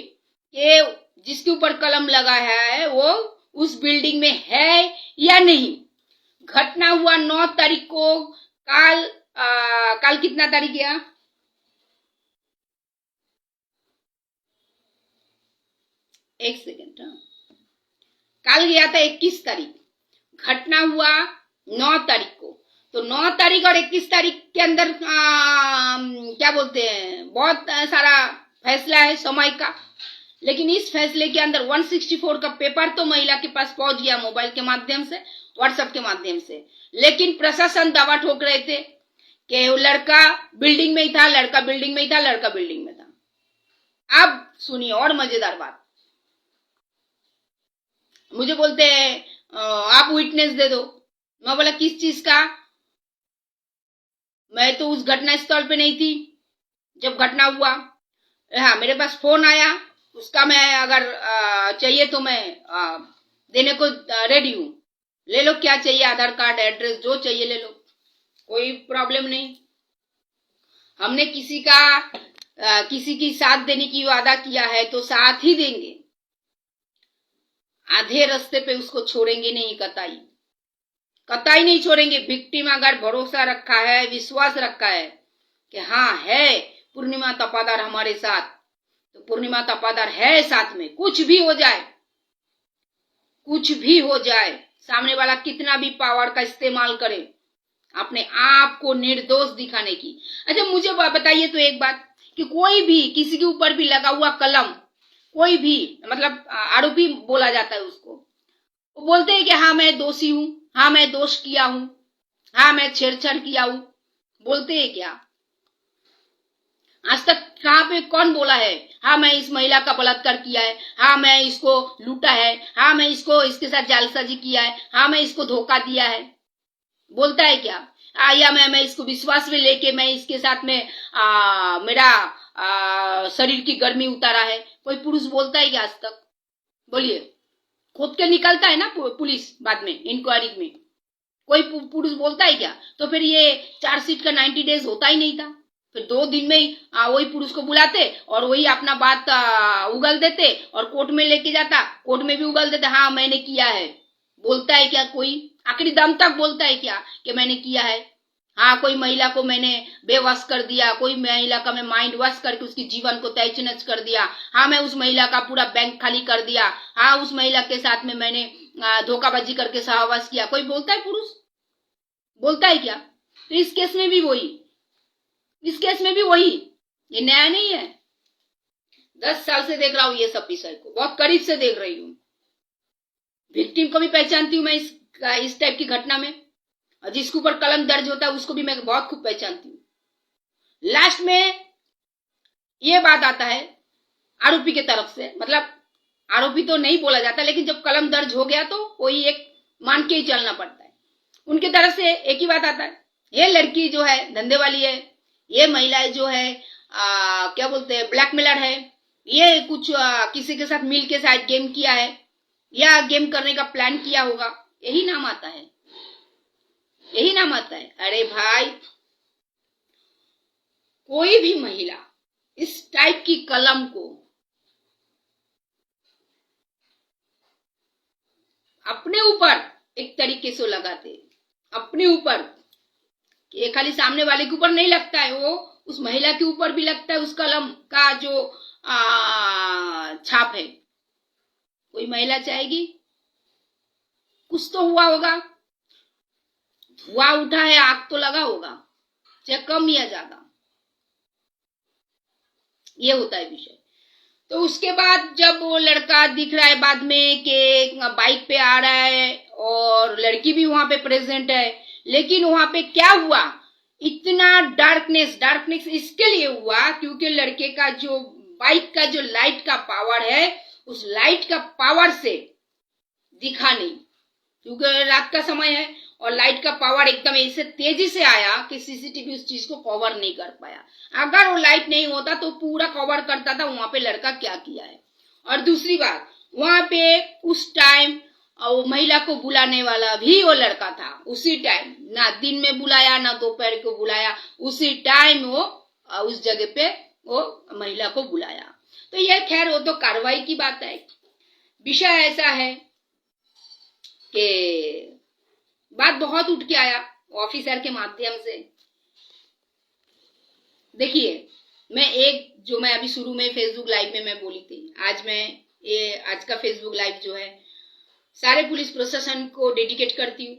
A: कि जिसके ऊपर कलम लगा है वो उस बिल्डिंग में है या नहीं। घटना हुआ 9 तारीख को, काल कितना तारीख गया? एक सेकेंड, काल गया था 21 तारीख, घटना हुआ 9 तारीख को। तो 9 तारीख और 21 तारीख के अंदर क्या बोलते हैं, बहुत सारा फैसला है समय का। लेकिन इस फैसले के अंदर 164 का पेपर तो महिला के पास पहुंच गया मोबाइल के माध्यम से, व्हाट्सएप के माध्यम से। लेकिन प्रशासन दावा ठोक रहे थे कि लड़का बिल्डिंग में ही था, लड़का बिल्डिंग में ही था, लड़का बिल्डिंग में था। अब सुनिए और मजेदार बात, मुझे बोलते हैं आप विटनेस दे दो। मैं बोला किस चीज का? मैं तो उस घटना स्थल पे नहीं थी जब घटना हुआ। हाँ, मेरे पास फोन आया, उसका मैं अगर चाहिए तो मैं देने को रेडी हूं। ले लो, क्या चाहिए, आधार कार्ड, एड्रेस, जो चाहिए ले लो, कोई प्रॉब्लम नहीं। हमने किसी की साथ देने की वादा किया है तो साथ ही देंगे, आधे रास्ते पे उसको छोड़ेंगे नहीं, कतई नहीं छोड़ेंगे। विक्टिम अगर भरोसा रखा है, विश्वास रखा है कि हाँ है पूर्णिमा तपादार हमारे साथ, तो पूर्णिमा तपादार है साथ में। कुछ भी हो जाए, सामने वाला कितना भी पावर का इस्तेमाल करे, अपने आप को निर्दोष दिखाने की। अच्छा मुझे बताइए तो एक बात, कि कोई भी किसी के ऊपर भी लगा हुआ कलम, कोई भी मतलब आरोपी बोला जाता है उसको, वो बोलते हैं कि हाँ मैं दोषी हूं, हाँ मैं दोष किया हूं, हाँ मैं छेड़छाड़ किया हूं, बोलते हैं क्या? आज तक कहां पे कौन बोला है हाँ मैं इस महिला का बलात्कार किया है, हाँ मैं इसको लूटा है, हाँ मैं इसके साथ जालसाजी किया है, हाँ मैं इसको धोखा दिया है? बोलता है क्या? या मैं इसको विश्वास में लेके मैं इसके साथ में मेरा शरीर की गर्मी उतारा है? कोई पुरुष बोलता है क्या आज तक? बोलिए। खोद के निकलता है ना पुलिस बाद में इंक्वायरी में, कोई पुरुष बोलता है क्या? तो फिर ये चार्जशीट का 90 डेज होता ही नहीं था। फिर 2 दिन में ही वही पुरुष को बुलाते और वही अपना बात उगल देते और कोर्ट में लेके जाता, कोर्ट में भी उगल देते, हाँ मैंने किया है। बोलता है क्या कोई? आखिरी दम तक बोलता है क्या कि मैंने किया है? हाँ, कोई महिला को मैंने बेवश कर दिया, कोई महिला का मैं माइंड वॉश करके उसकी जीवन को तहस नहस कर दिया, हाँ मैं उस महिला का पूरा बैंक खाली कर दिया, हाँ उस महिला के साथ में मैंने धोखाबाजी करके सहवास किया। कोई बोलता है पुरुष? बोलता है क्या? तो इस केस में भी वही, ये नया नहीं है। 10 साल से देख रहा हूं ये सब विषय को, बहुत करीब से देख रही हूँ, विक्टिम को भी पहचानती हूँ मैं इस इस टाइप की घटना में, और जिसके ऊपर कलम दर्ज होता है उसको भी मैं बहुत खूब पहचानती हूँ। लास्ट में ये बात आता है आरोपी के तरफ से, मतलब आरोपी तो नहीं बोला जाता, लेकिन जब कलम दर्ज हो गया तो कोई एक मान के ही चलना पड़ता है। उनकी तरफ से एक ही बात आता है, ये लड़की जो है धंधे वाली है, ये महिला जो है क्या बोलते हैं ब्लैकमेलर है, ये कुछ किसी के साथ मिल के शायद गेम किया है या गेम करने का प्लान किया होगा, यही नाम आता है, यही नाम आता है। अरे भाई, कोई भी महिला इस टाइप की कलम को अपने ऊपर एक तरीके से लगाते, अपने ऊपर, ये खाली सामने वाले के ऊपर नहीं लगता है, वो उस महिला के ऊपर भी लगता है उस कलम का जो छाप है। कोई महिला चाहेगी? कुछ तो हुआ होगा, धुआं उठा है, आग तो लगा होगा, चाहे कम या ज्यादा, ये होता है विषय। तो उसके बाद जब वो लड़का दिख रहा है बाद में कि बाइक पे आ रहा है और लड़की भी वहां पे प्रेजेंट है, लेकिन वहां पे क्या हुआ, इतना डार्कनेस इसके लिए हुआ क्योंकि लड़के का जो बाइक का जो लाइट का पावर है, उस लाइट का पावर से दिखा नहीं, क्योंकि रात का समय है और लाइट का पावर एकदम ऐसे तेजी से आया कि सीसीटीवी उस चीज को कवर नहीं कर पाया। अगर वो लाइट नहीं होता तो पूरा कवर करता था वहां पे लड़का क्या किया है। और दूसरी बात, वहां पे उस टाइम वो महिला को बुलाने वाला भी वो लड़का था, उसी टाइम, ना दिन में बुलाया ना दोपहर को बुलाया, उसी टाइम वो उस जगह पे वो महिला को बुलाया। तो ये खैर वो तो कार्रवाई की बात है। विषय ऐसा है कि बात बहुत उठ के आया ऑफिसर के माध्यम से। देखिए, मैं अभी शुरू में फेसबुक लाइव में मैं बोली थी, आज का फेसबुक लाइव जो है सारे पुलिस प्रशासन को डेडिकेट करती हूँ,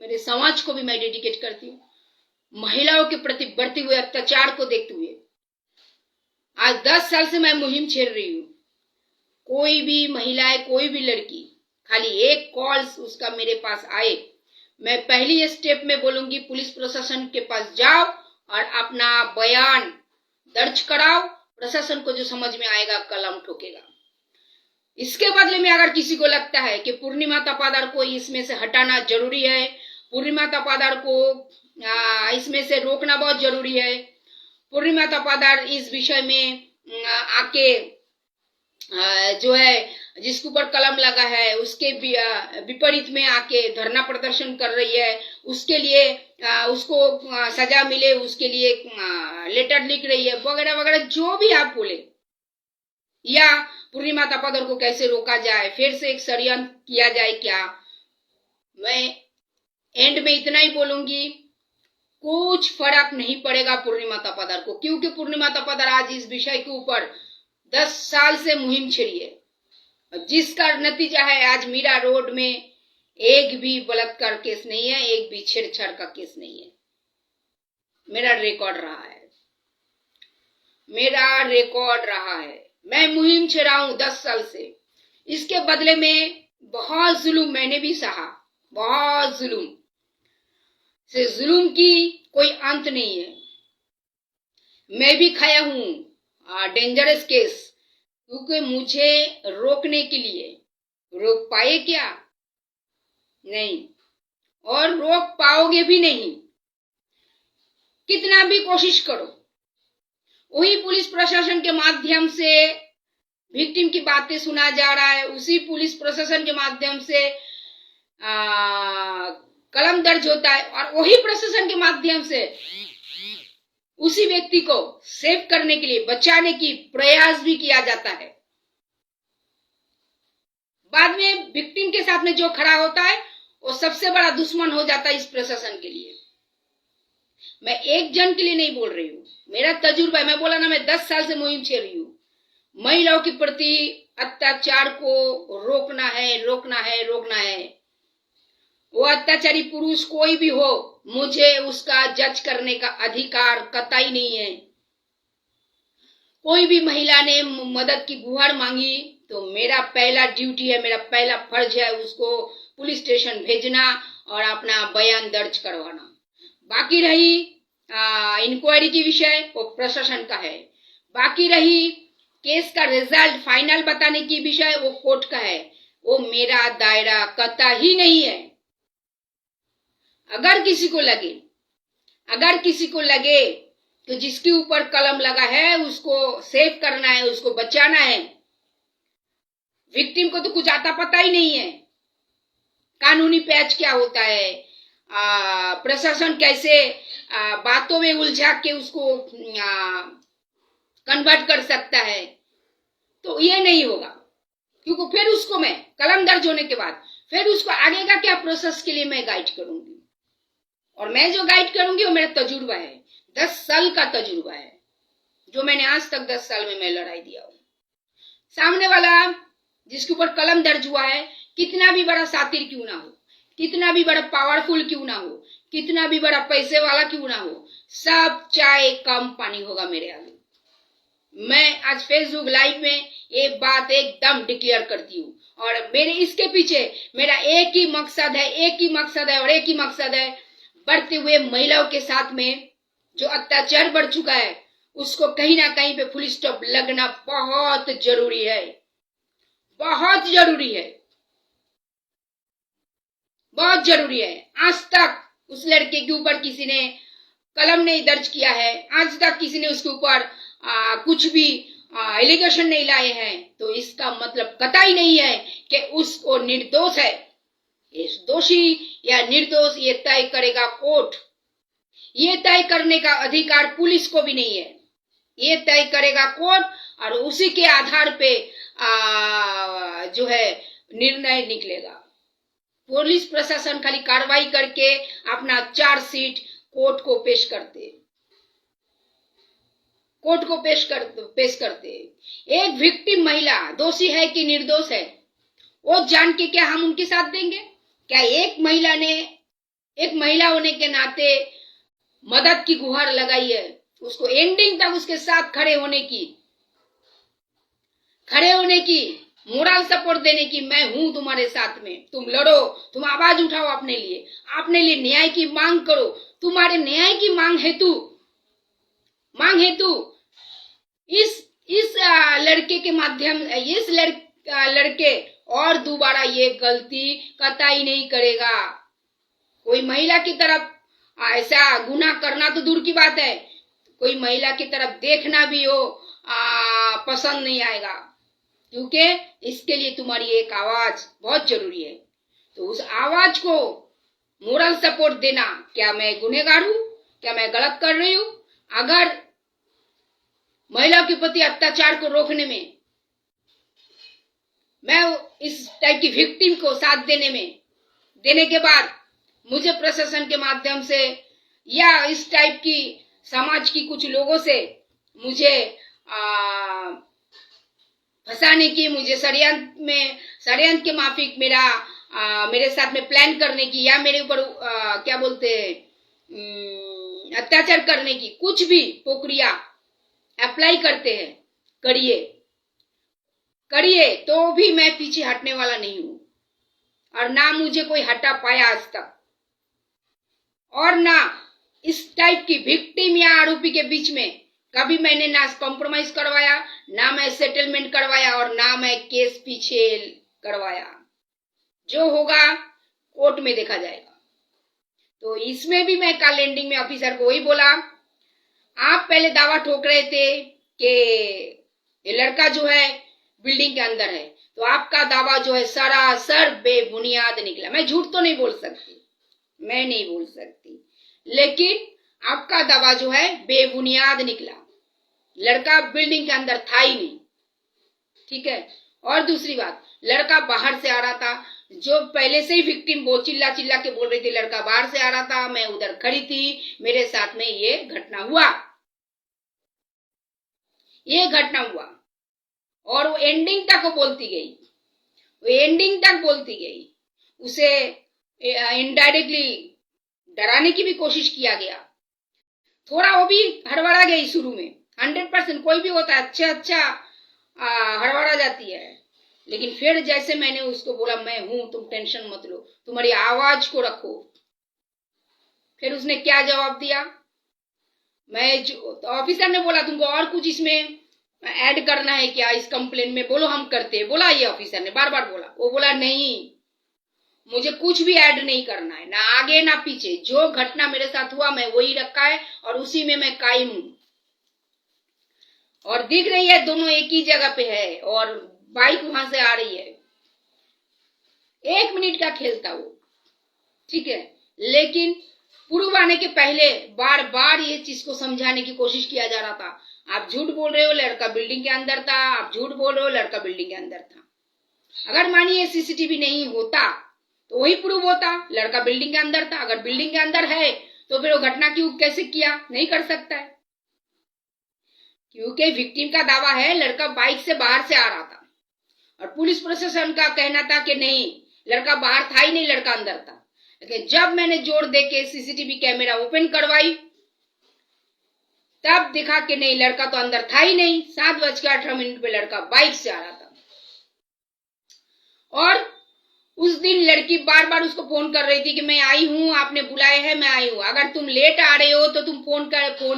A: मेरे समाज को भी मैं डेडिकेट करती हूँ। महिलाओं के प्रति बढ़ते हुए अत्याचार को देखते हुए आज 10 साल से मैं मुहिम छेड़ रही हूँ। कोई भी महिला है, कोई भी लड़की, खाली एक कॉल उसका मेरे पास आए, मैं पहली स्टेप में बोलूंगी पुलिस प्रशासन के पास जाओ और अपना बयान दर्ज कराओ। प्रशासन को जो समझ में आएगा कलम ठोकेगा। इसके बदले में अगर किसी को लगता है कि पूर्णिमा तपादार को इसमें से हटाना जरूरी है, पूर्णिमा तपादार को इसमें से रोकना बहुत जरूरी है, पूर्णिमा तपादार इस विषय में आके जो है जिसके ऊपर कलम लगा है उसके विपरीत में आके धरना प्रदर्शन कर रही है, उसके लिए उसको सजा मिले, उसके लिए लेटर लिख रही है, वगैरह वगैरह जो भी आप बोले, या पूर्णिमा तपादर को कैसे रोका जाए, फिर से एक षड्यंत्र किया जाए क्या, मैं एंड में इतना ही बोलूंगी, कुछ फर्क नहीं पड़ेगा पूर्णिमा तपादर को, क्योंकि पूर्णिमा तपादर आज इस विषय के ऊपर 10 साल से मुहिम छेड़ी है, जिसका नतीजा है आज मीरा रोड में एक भी बलात्कार केस नहीं है, एक भी छेड़छाड़ का केस नहीं है। मेरा रिकॉर्ड रहा है, मैं मुहिम छेड़ा हूं 10 साल से। इसके बदले में बहुत जुल्म मैंने भी सहा, बहुत जुल्म से जुल्म की कोई अंत नहीं है। मैं भी खाया हूं डेंजरस केस, क्योंकि मुझे रोकने के लिए रोक पाए क्या? नहीं, और रोक पाओगे भी नहीं, कितना भी कोशिश करो। वही पुलिस प्रशासन के माध्यम से विक्टिम की बातें सुना जा रहा है, उसी पुलिस प्रशासन के माध्यम से कलम दर्ज होता है, और वही प्रशासन के माध्यम से उसी व्यक्ति को सेव करने के लिए, बचाने की प्रयास भी किया जाता है। बाद में विक्टिम के साथ में जो खड़ा होता है वो सबसे बड़ा दुश्मन हो जाता है इस प्रशासन के लिए। मैं एक जन के लिए नहीं बोल रही हूँ, मेरा तजुर्बा है। मैं बोला ना, मैं 10 साल से मुहिम छेड़ रही हूँ। महिलाओं के प्रति अत्याचार को रोकना है। वो अत्याचारी पुरुष कोई भी हो, मुझे उसका जज करने का अधिकार कतई नहीं है। कोई भी महिला ने मदद की गुहार मांगी तो मेरा पहला ड्यूटी है, मेरा पहला फर्ज है उसको पुलिस स्टेशन भेजना और अपना बयान दर्ज करवाना। बाकी रही इंक्वायरी की विषय, वो प्रशासन का है। बाकी रही केस का रिजल्ट फाइनल बताने की विषय, वो कोर्ट का है। वो मेरा दायरा कतई नहीं है। अगर किसी को लगे तो जिसके ऊपर कलम लगा है उसको सेव करना है, उसको बचाना है। विक्टिम को तो कुछ आता पता ही नहीं है, कानूनी पैच क्या होता है, प्रशासन कैसे बातों में उलझा के उसको कन्वर्ट कर सकता है। तो ये नहीं होगा, क्योंकि फिर उसको मैं कलम दर्ज होने के बाद फिर उसको आगे का क्या प्रोसेस के लिए मैं गाइड करूंगी। और मैं जो गाइड करूंगी वो मेरा तजुर्बा है, 10 साल का तजुर्बा है, जो मैंने आज तक 10 साल में मैं लड़ाई दिया हूं। सामने वाला जिसके ऊपर कलम दर्ज हुआ है, कितना भी बड़ा सातिर क्यों ना हो, कितना भी बड़ा पावरफुल क्यों ना हो, कितना भी बड़ा पैसे वाला क्यों ना हो, सब चाय कम पानी होगा मेरे आगे। मैं आज फेसबुक लाइव में ये बात एकदम डिक्लेयर करती हूँ। और मेरे इसके पीछे मेरा एक ही मकसद है, बढ़ते हुए महिलाओं के साथ में जो अत्याचार बढ़ चुका है उसको कहीं ना कहीं पे फुल स्टॉप लगना बहुत जरूरी है, बहुत जरूरी है। आज तक उस लड़के के ऊपर किसी ने कलम नहीं दर्ज किया है, आज तक किसी ने उसके ऊपर कुछ भी एलिगेशन नहीं लाए हैं, तो इसका मतलब कतई नहीं है कि उसको निर्दोष है। इस दोषी या निर्दोष ये तय करेगा कोर्ट। ये तय करने का अधिकार पुलिस को भी नहीं है, ये तय करेगा कोर्ट। और उसी के आधार पे जो है निर्णय निकलेगा। पुलिस प्रशासन खाली कार्रवाई करके अपना चार्जशीट कोर्ट को पेश करते। एक विक्टिम महिला दोषी है कि निर्दोष है वो जान के क्या हम उनके साथ देंगे? क्या एक महिला होने के नाते मदद की गुहार लगाई है, उसको एंडिंग तक उसके साथ खड़े होने मोरल सपोर्ट देने की, मैं हूं तुम्हारे साथ में, तुम लड़ो, तुम आवाज उठाओ अपने लिए न्याय की मांग करो। तुम्हारे न्याय की मांग हेतु इस लड़के के माध्यम इस लड़के और दोबारा ये गलती कतई नहीं करेगा। कोई महिला की तरफ ऐसा गुनाह करना तो दूर की बात है, कोई महिला की तरफ देखना भी हो पसंद नहीं आएगा, क्योंकि इसके लिए तुम्हारी एक आवाज बहुत जरूरी है। तो उस आवाज को मोरल सपोर्ट देना, क्या मैं गुनहगार हूं, क्या मैं गलत कर रही हूं? अगर महिला के प्रति अत्याचार को रोकने में, मैं इस टाइप की विक्टिम को साथ देने के बाद मुझे प्रशासन के माध्यम से या इस टाइप की समाज की कुछ लोगों से मुझे फंसाने की, मुझे षड्यंत्र के माफिक मेरे साथ में प्लान करने की या मेरे ऊपर क्या बोलते हैं अत्याचार करने की कुछ भी प्रक्रिया अप्लाई करते हैं, करिए तो भी मैं पीछे हटने वाला नहीं हूं। और ना मुझे कोई हटा पाया आज तक, और ना इस टाइप की विक्टिम या आरोपी के बीच में कभी मैंने ना कॉम्प्रोमाइज करवाया, ना मैं सेटलमेंट करवाया, और ना मैं केस पीछे करवाया। जो होगा कोर्ट में देखा जाएगा। तो इसमें भी मैं कल एंडिंग में ऑफिसर को वही बोला, आप पहले दावा ठोक रहे थे कि ये लड़का जो है बिल्डिंग के अंदर है, तो आपका दावा जो है सरासर बेबुनियाद निकला। मैं झूठ तो नहीं बोल सकती, लेकिन आपका दावा जो है बेबुनियाद निकला। लड़का बिल्डिंग के अंदर था ही नहीं, ठीक है। और दूसरी बात, लड़का बाहर से आ रहा था, जो पहले से ही विक्टिम वो चिल्ला के बोल रही थी लड़का बाहर से आ रहा था, मैं उधर खड़ी थी, मेरे साथ में ये घटना हुआ। और वो एंडिंग तक बोलती गई, उसे इनडायरेक्टली डराने की भी कोशिश किया गया। थोड़ा वो भी हड़बड़ा गई शुरू में, 100% कोई भी होता है अच्छा हड़बड़ा जाती है, लेकिन फिर जैसे मैंने उसको बोला मैं हूं, तुम टेंशन मत लो, तुम्हारी आवाज को रखो, फिर उसने क्या जवाब दिया, मैं जो तो ऑफिसर ने बोला तुमको और कुछ इसमें ऐड करना है क्या इस कंप्लेन में, बोलो हम करते हैं, बोला ये ऑफिसर ने बार बार बोला। वो बोला नहीं, मुझे कुछ भी ऐड नहीं करना है, ना आगे ना पीछे, जो घटना मेरे साथ हुआ मैं वही रखा है और उसी में मैं कायम हूं। और दिख रही है दोनों एक ही जगह पे है और बाइक वहां से आ रही है, 1 मिनट का खेल था वो, ठीक है। लेकिन प्रूव आने के पहले बार बार ये चीज को समझाने की कोशिश किया जा रहा था, आप झूठ बोल रहे हो, लड़का बिल्डिंग के अंदर था, आप झूठ बोल रहे हो, लड़का बिल्डिंग के अंदर था। अगर मानिए सीसीटीवी नहीं होता तो वही प्रूव होता, लड़का बिल्डिंग के अंदर था। अगर बिल्डिंग के अंदर है तो फिर वो घटना क्यों कैसे किया, नहीं कर सकता है, क्योंकि विक्टिम का दावा है लड़का बाइक से बाहर से आ रहा था और पुलिस प्रशासन का कहना था कि नहीं, लड़का बाहर था ही नहीं, लड़का अंदर था। लेकिन जब मैंने जोर दे के सीसीटीवी कैमरा ओपन करवाई तब दिखा कि नहीं, लड़का तो अंदर था ही नहीं, 7:18 पे लड़का बाइक से आ रहा था। और उस दिन लड़की बार बार उसको फोन कर रही थी कि मैं आई हूं, आपने बुलाया है, मैं आई हूं। अगर तुम लेट आ रहे हो तो तुम फोन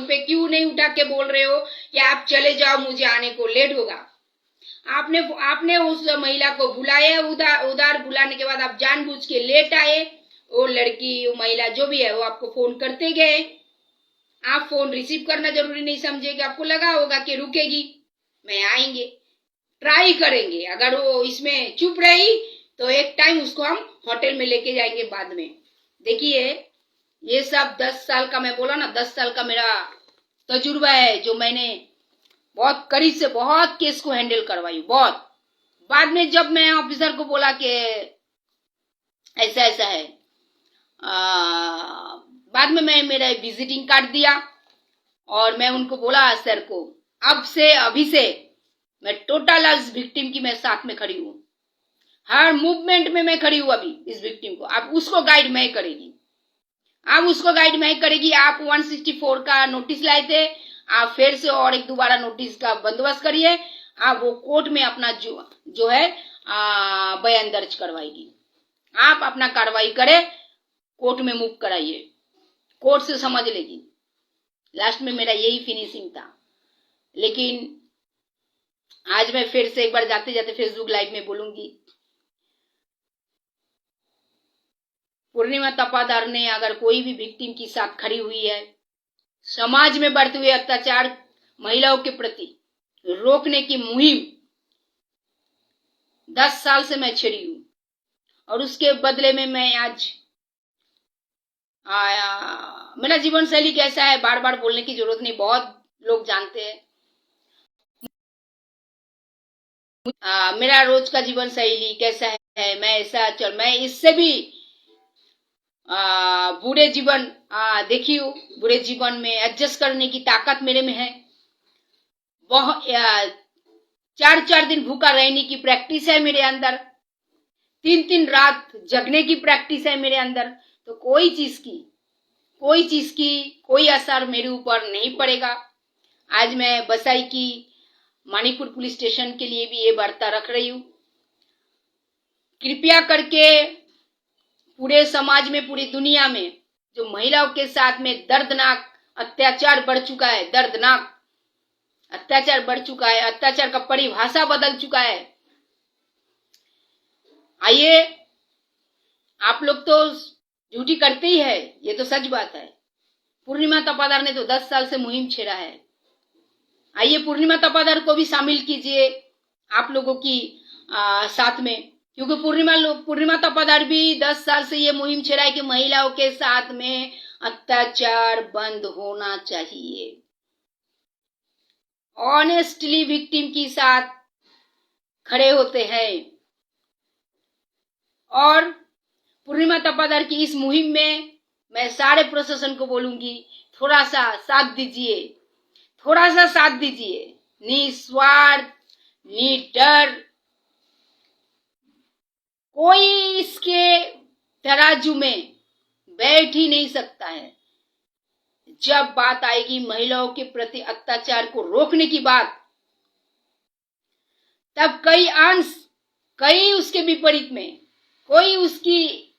A: पे क्यों नहीं उठा के बोल रहे हो कि आप चले जाओ, मुझे आने को लेट होगा। आपने उस महिला को बुलाया, उधार बुलाने के बाद आप जानबूझ के लेट आए। वो लड़की, वो महिला जो भी है, वो आपको फोन करते गए, आप फोन रिसीव करना जरूरी नहीं समझे कि आपको लगा होगा कि रुकेगी, मैं आएंगे, ट्राई करेंगे। अगर वो इसमें चुप रही तो एक टाइम उसको हम होटल में लेके जाएंगे बाद में। देखिए ये सब 10 साल का, मैं बोला ना 10 साल का मेरा तजुर्बा है, जो मैंने बहुत करीब से बहुत केस को हैंडल करवाई। बहुत बाद में जब मैं ऑफिसर को बोला कि ऐसा ऐसा है, बाद में मैं मेरा विजिटिंग कार्ड दिया और मैं उनको बोला सर को अब से अभी से मैं टोटल इस विक्टिम की मैं साथ में खड़ी हूं, हर मूवमेंट में मैं खड़ी हूं अभी इस विक्टिम को। अब उसको गाइड मैं करेगी, अब उसको गाइड मैं करेगी। आप 164 का नोटिस लाए थे, आप फिर से और एक दोबारा नोटिस का बंदोबस्त करिए, आप वो कोर्ट में अपना जो है बयान दर्ज करवाएगी। आप अपना कार्रवाई करे, कोर्ट में मूव कराइए, कोर्ट से समझ लेगी। लास्ट में मेरा यही फिनिशिंग था। लेकिन आज मैं फिर से एक बार जाते जाते फेसबुक लाइव में बोलूंगी, पूर्णिमा तपादार ने अगर कोई भी विक्टिम की साथ खड़ी हुई है, समाज में बढ़ते हुए अत्याचार महिलाओं के प्रति रोकने की मुहिम 10 साल से मैं छेड़ी हूं और उसके बदले में मैं आज मेरा जीवन शैली कैसा है बार बार बोलने की जरूरत नहीं, बहुत लोग जानते हैं। मेरा रोज का जीवन शैली कैसा है, मैं ऐसा चल, मैं इससे भी बुरे जीवन देखी हूँ, बुरे जीवन में एडजस्ट करने की ताकत मेरे में है। बहुत 4 दिन भूखा रहने की प्रैक्टिस है मेरे अंदर, 3 रात जगने की प्रैक्टिस है मेरे अंदर। तो कोई चीज की कोई असर मेरे ऊपर नहीं पड़ेगा। आज मैं बसाई की मानीपुर पुलिस स्टेशन के लिए भी ये वार्ता रख रही हूँ, कृपया करके पूरे समाज में, पूरी दुनिया में जो महिलाओं के साथ में दर्दनाक अत्याचार बढ़ चुका है, दर्दनाक अत्याचार बढ़ चुका है, अत्याचार का परिभाषा बदल चुका है। आइए, आप लोग तो झूठी करते ही है, ये तो सच बात है। पूर्णिमा तपादार ने तो 10 साल से मुहिम छेड़ा है। आइए पूर्णिमा तपादार को भी शामिल कीजिए आप लोगों की साथ में, क्योंकि पूर्णिमा तपादार भी 10 साल से ये मुहिम छेड़ा है कि महिलाओं के साथ में अत्याचार बंद होना चाहिए। ऑनेस्टली विक्टिम की साथ खड़े होते हैं और पूर्णिमा तपादार की इस मुहिम में मैं सारे प्रशासन को बोलूंगी, थोड़ा सा साथ दीजिए, थोड़ा सा साथ दीजिए, निस्वार्थ, निडर, कोई इसके तराजू में बैठ ही नहीं सकता है। जब बात आएगी महिलाओं के प्रति अत्याचार को रोकने की बात, तब कई अंश कहीं उसके विपरीत में, कोई उसकी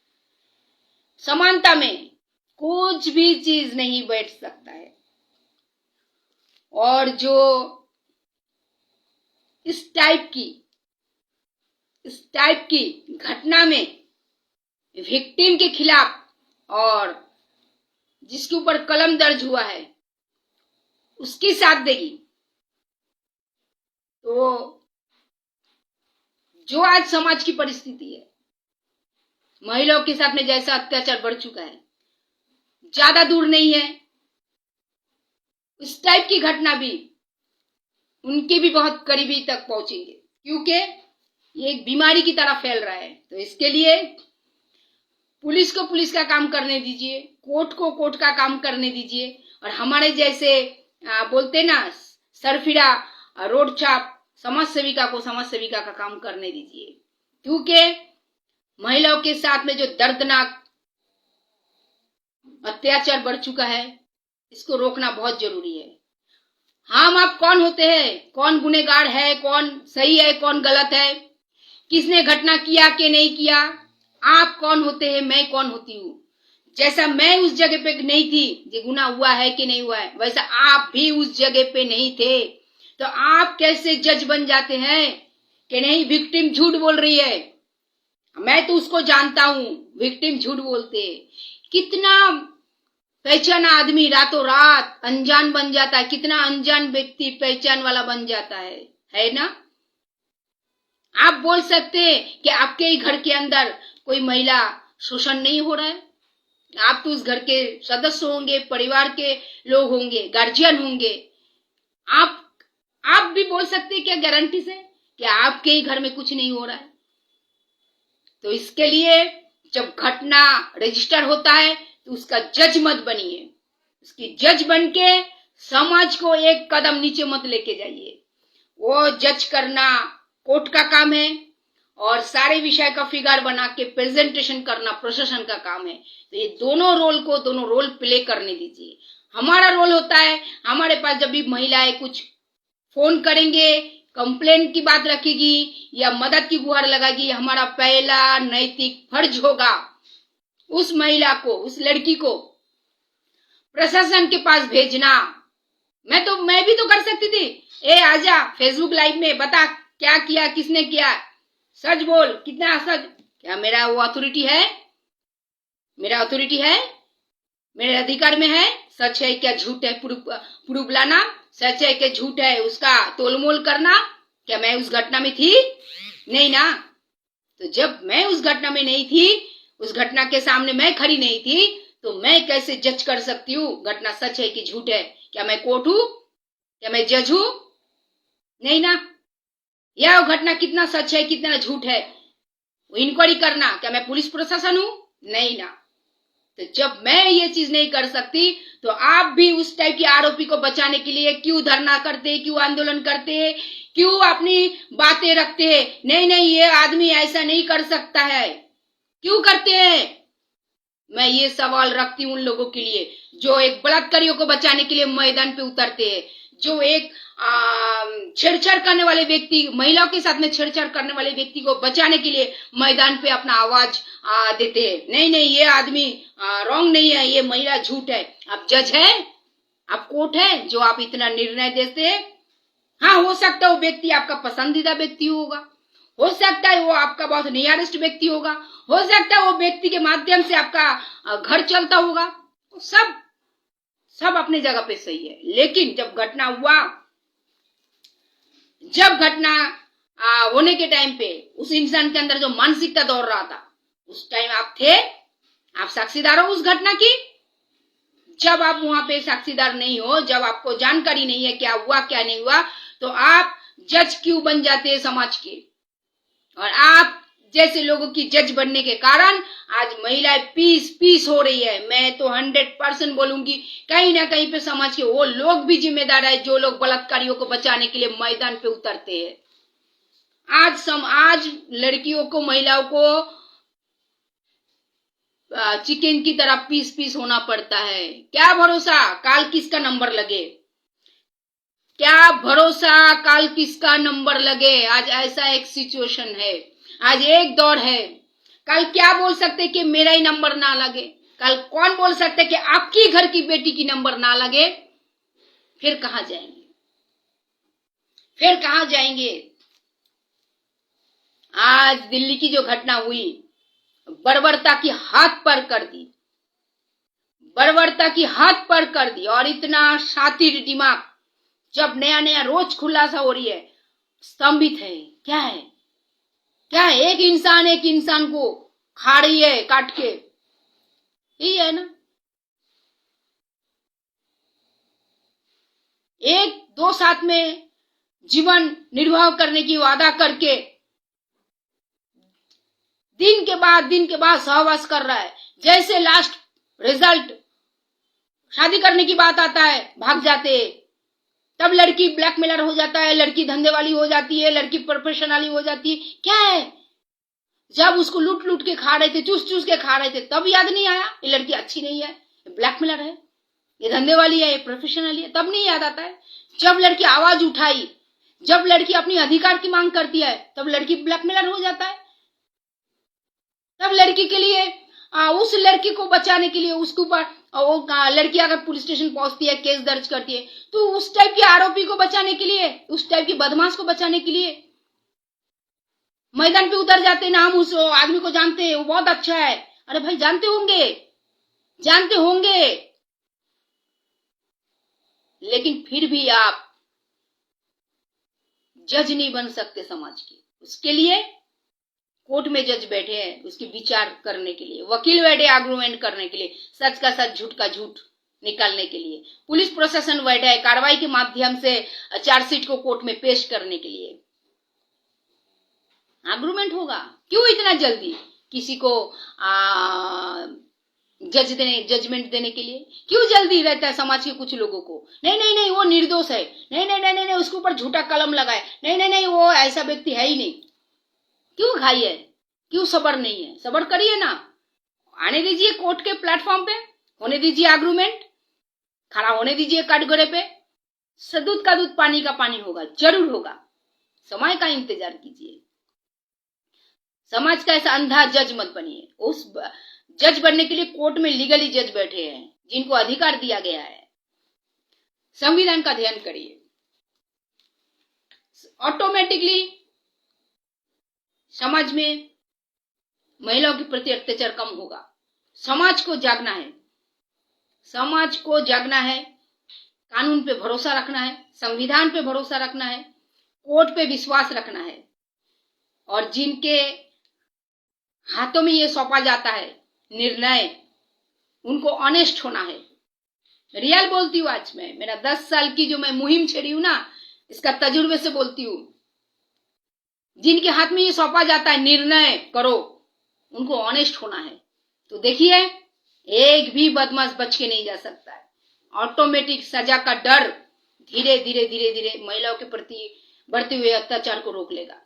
A: समानता में कुछ भी चीज नहीं बैठ सकता है। और जो इस टाइप की घटना में विक्टिम के खिलाफ और जिसके ऊपर कलम दर्ज हुआ है उसकी साथ देगी, तो जो आज समाज की परिस्थिति है, महिलाओं के साथ में जैसा अत्याचार बढ़ चुका है, ज्यादा दूर नहीं है। इस टाइप की घटना भी उनके भी बहुत करीबी तक पहुंचेंगे, क्योंकि ये एक बीमारी की तरह फैल रहा है। तो इसके लिए पुलिस को पुलिस का काम करने दीजिए, कोर्ट को कोर्ट का काम करने दीजिए, और हमारे जैसे बोलते ना सरफिरा रोड छाप समाज सेविका को समाज सेविका का काम करने दीजिए, क्योंकि महिलाओं के साथ में जो दर्दनाक अत्याचार बढ़ चुका है इसको रोकना बहुत जरूरी है। हम आप कौन होते हैं, कौन गुनहगार है, कौन सही है, कौन गलत है, किसने घटना किया कि नहीं किया, आप कौन होते हैं, मैं कौन होती हूँ। जैसा मैं उस जगह पे नहीं थी जो गुनाह हुआ है कि नहीं हुआ है, वैसा आप भी उस जगह पे नहीं थे, तो आप कैसे जज बन जाते हैं कि नहीं विक्टिम झूठ बोल रही है। मैं तो उसको जानता हूं, विक्टिम झूठ बोलते। कितना पहचाना आदमी रातों रात अनजान बन जाता है, कितना अनजान व्यक्ति पहचान वाला बन जाता है ना। आप बोल सकते हैं कि आपके ही घर के अंदर कोई महिला शोषण नहीं हो रहा है, आप तो उस घर के सदस्य होंगे, परिवार के लोग होंगे, गार्जियन होंगे, आप भी बोल सकते हैं क्या गारंटी से कि आपके ही घर में कुछ नहीं हो रहा है। तो इसके लिए जब घटना रजिस्टर होता है तो उसका जज मत बनिए, उसकी जज बन के समाज को एक कदम नीचे मत लेके जाइए। वो जज करना कोर्ट का काम है और सारे विषय का फिगर बना के प्रेजेंटेशन करना प्रशासन का काम है। तो ये दोनों रोल प्ले करने दीजिए। हमारा रोल होता है, हमारे पास जब भी महिलाएं कुछ फोन करेंगे, कंप्लेंट की बात रखेगी या मदद की गुहार लगाएगी, हमारा पहला नैतिक फर्ज होगा उस महिला को, उस लड़की को प्रशासन के पास भेजना। मैं भी तो कर सकती थी, ए आजा फेसबुक लाइव में बता क्या किया, किसने किया, सच बोल, कितना सच। क्या मेरा वो अथॉरिटी है, मेरा अथॉरिटी है, मेरे अधिकार में है। सच है क्या झूठ है प्रूफ लाना, सच है क्या झूठ है उसका तोलमोल करना। क्या मैं उस घटना में थी? नहीं ना। तो जब मैं उस घटना में नहीं थी, उस घटना के सामने मैं खड़ी नहीं थी, तो मैं कैसे जज कर सकती हूँ घटना सच है कि झूठ है। क्या मैं कोर्ट हूं? क्या मैं जज हूं? नहीं ना। या वो घटना कितना सच है कितना झूठ है वो इंक्वायरी करना, क्या मैं पुलिस प्रशासन हूं? नहीं ना। तो जब मैं ये चीज नहीं कर सकती तो आप भी उस टाइप की आरोपी को बचाने के लिए क्यों धरना करते, क्यों आंदोलन करते, क्यों अपनी बातें रखते हैं? नहीं ये आदमी ऐसा नहीं कर सकता है, क्यों करते हैं? मैं ये सवाल रखती हूं उन लोगों के लिए जो एक बलात्कारियों को बचाने के लिए मैदान पे उतरते हैं, जो एक छेड़छाड़ करने वाले व्यक्ति, महिलाओं के साथ में छेड़छाड़ करने वाले व्यक्ति को बचाने के लिए मैदान पे अपना आवाज देते हैं। नहीं ये आदमी रॉन्ग नहीं है, ये महिला झूठ है। आप जज है, आप कोर्ट है जो आप इतना निर्णय देते हैं। हाँ, हो सकता है वो व्यक्ति आपका पसंदीदा व्यक्ति होगा, हो सकता है वो आपका बहुत नियरेस्ट व्यक्ति होगा, हो सकता है वो व्यक्ति के माध्यम से आपका घर चलता होगा, सब अपनी जगह पे सही है। लेकिन जब घटना हुआ, जब घटना होने के टाइम पे उस इंसान के अंदर जो मानसिकता दौड़ रहा था, उस टाइम आप थे, आप साक्षीदार हो उस घटना की। जब आप वहां पे साक्षीदार नहीं हो, जब आपको जानकारी नहीं है क्या हुआ क्या नहीं हुआ, तो आप जज क्यों बन जाते हैं समाज के। और आप जैसे लोगों की जज बनने के कारण आज महिलाएं पीस हो रही है। मैं तो 100% बोलूंगी, कहीं ना कहीं पे समाज के वो लोग भी जिम्मेदार है जो लोग बलात्कारियों को बचाने के लिए मैदान पे उतरते हैं। आज लड़कियों को, महिलाओं को चिकन की तरह पीस होना पड़ता है। क्या भरोसा काल किसका नंबर लगे, क्या भरोसा काल किसका नंबर लगे। आज ऐसा एक सिचुएशन है। आज एक दौर है, कल क्या बोल सकते कि मेरा ही नंबर ना लगे, कल कौन बोल सकते कि आपकी घर की बेटी की नंबर ना लगे, फिर कहां जाएंगे, फिर कहां जाएंगे। आज दिल्ली की जो घटना हुई, बर्बरता की हाथ पर कर दी, बर्बरता की हाथ पर कर दी। और इतना शातिर दिमाग, जब नया नया रोज खुलासा हो रही है, स्तंभित है। क्या है, क्या है? एक इंसान को खा रही है काट के, यही है ना। एक दो साथ में जीवन निर्वाह करने की वादा करके दिन के बाद सहवास कर रहा है। जैसे लास्ट रिजल्ट शादी करने की बात आता है, भाग जाते हैं। तब लड़की ब्लैकमेलर हो जाता है, लड़की धंधे वाली हो जाती है, लड़की प्रोफेशनल वाली हो जाती है। क्या है, जब उसको लूट लूट के खा रहे थे, चूस चूस के खा रहे थे, तब याद नहीं आया ये लड़की अच्छी नहीं है, ब्लैकमेलर है, ये धंधे वाली है, ये प्रोफेशनल है, तब नहीं याद आता है। जब लड़की आवाज उठाई, जब लड़की अपनी अधिकार की मांग करती है, तब लड़की ब्लैकमेलर हो जाता है। तब लड़की के लिए उस लड़की को बचाने के लिए उसके ऊपर वो लड़की अगर पुलिस स्टेशन पहुंचती है, केस दर्ज करती है, तो उस टाइप के आरोपी को बचाने के लिए, उस टाइप की बदमाश को बचाने के लिए मैदान पे उतर जाते हैं ना। हम उस आदमी को जानते हैं, वो बहुत अच्छा है। अरे भाई, जानते होंगे, जानते होंगे, लेकिन फिर भी आप जज नहीं बन सकते समाज के। उसके लिए कोर्ट में जज बैठे हैं उसकी विचार करने के लिए, वकील बैठे आर्गुमेंट करने के लिए, सच का सच झूठ का झूठ निकालने के लिए, पुलिस प्रशासन बैठा है कार्रवाई के माध्यम से चार्जशीट को कोर्ट में पेश करने के लिए। आर्गुमेंट होगा। क्यों इतना जल्दी किसी को जजमेंट देने के लिए क्यों जल्दी रहता है समाज के कुछ लोगों को? नहीं नहीं नहीं, वो निर्दोष है, नहीं नहीं नहीं नहीं, उसके ऊपर झूठा कलम लगाए, नहीं नहीं नहीं, वो ऐसा व्यक्ति है ही नहीं। क्यों घाई है, क्यों सबर नहीं है? सबर करिए ना, आने दीजिए कोर्ट के प्लेटफॉर्म पे, होने दीजिए आर्गुमेंट, खड़ा होने दीजिए कटघरे पे। दूध का दूध पानी का पानी होगा, जरूर होगा। समय का इंतजार कीजिए। समाज का ऐसा अंधा जज मत बनिए। उस जज बनने के लिए कोर्ट में लीगली जज बैठे हैं जिनको अधिकार दिया गया है। संविधान का ध्यान करिए, ऑटोमेटिकली समाज में महिलाओं के प्रति अत्याचार कम होगा। समाज को जागना है, समाज को जागना है, कानून पे भरोसा रखना है, संविधान पे भरोसा रखना है, कोर्ट पे विश्वास रखना है, और जिनके हाथों में ये सौंपा जाता है निर्णय, उनको ऑनेस्ट होना है। रियल बोलती हूँ, आज मैं मेरा 10 साल की जो मैं मुहिम छेड़ी हूं ना, इसका तजुर्बे से बोलती हूँ। जिनके हाथ में ये सौंपा जाता है निर्णय करो, उनको ऑनेस्ट होना है। तो देखिए, एक भी बदमाश बच के नहीं जा सकता है। ऑटोमेटिक सजा का डर धीरे धीरे धीरे धीरे महिलाओं के प्रति बढ़ते हुए अत्याचार को रोक लेगा।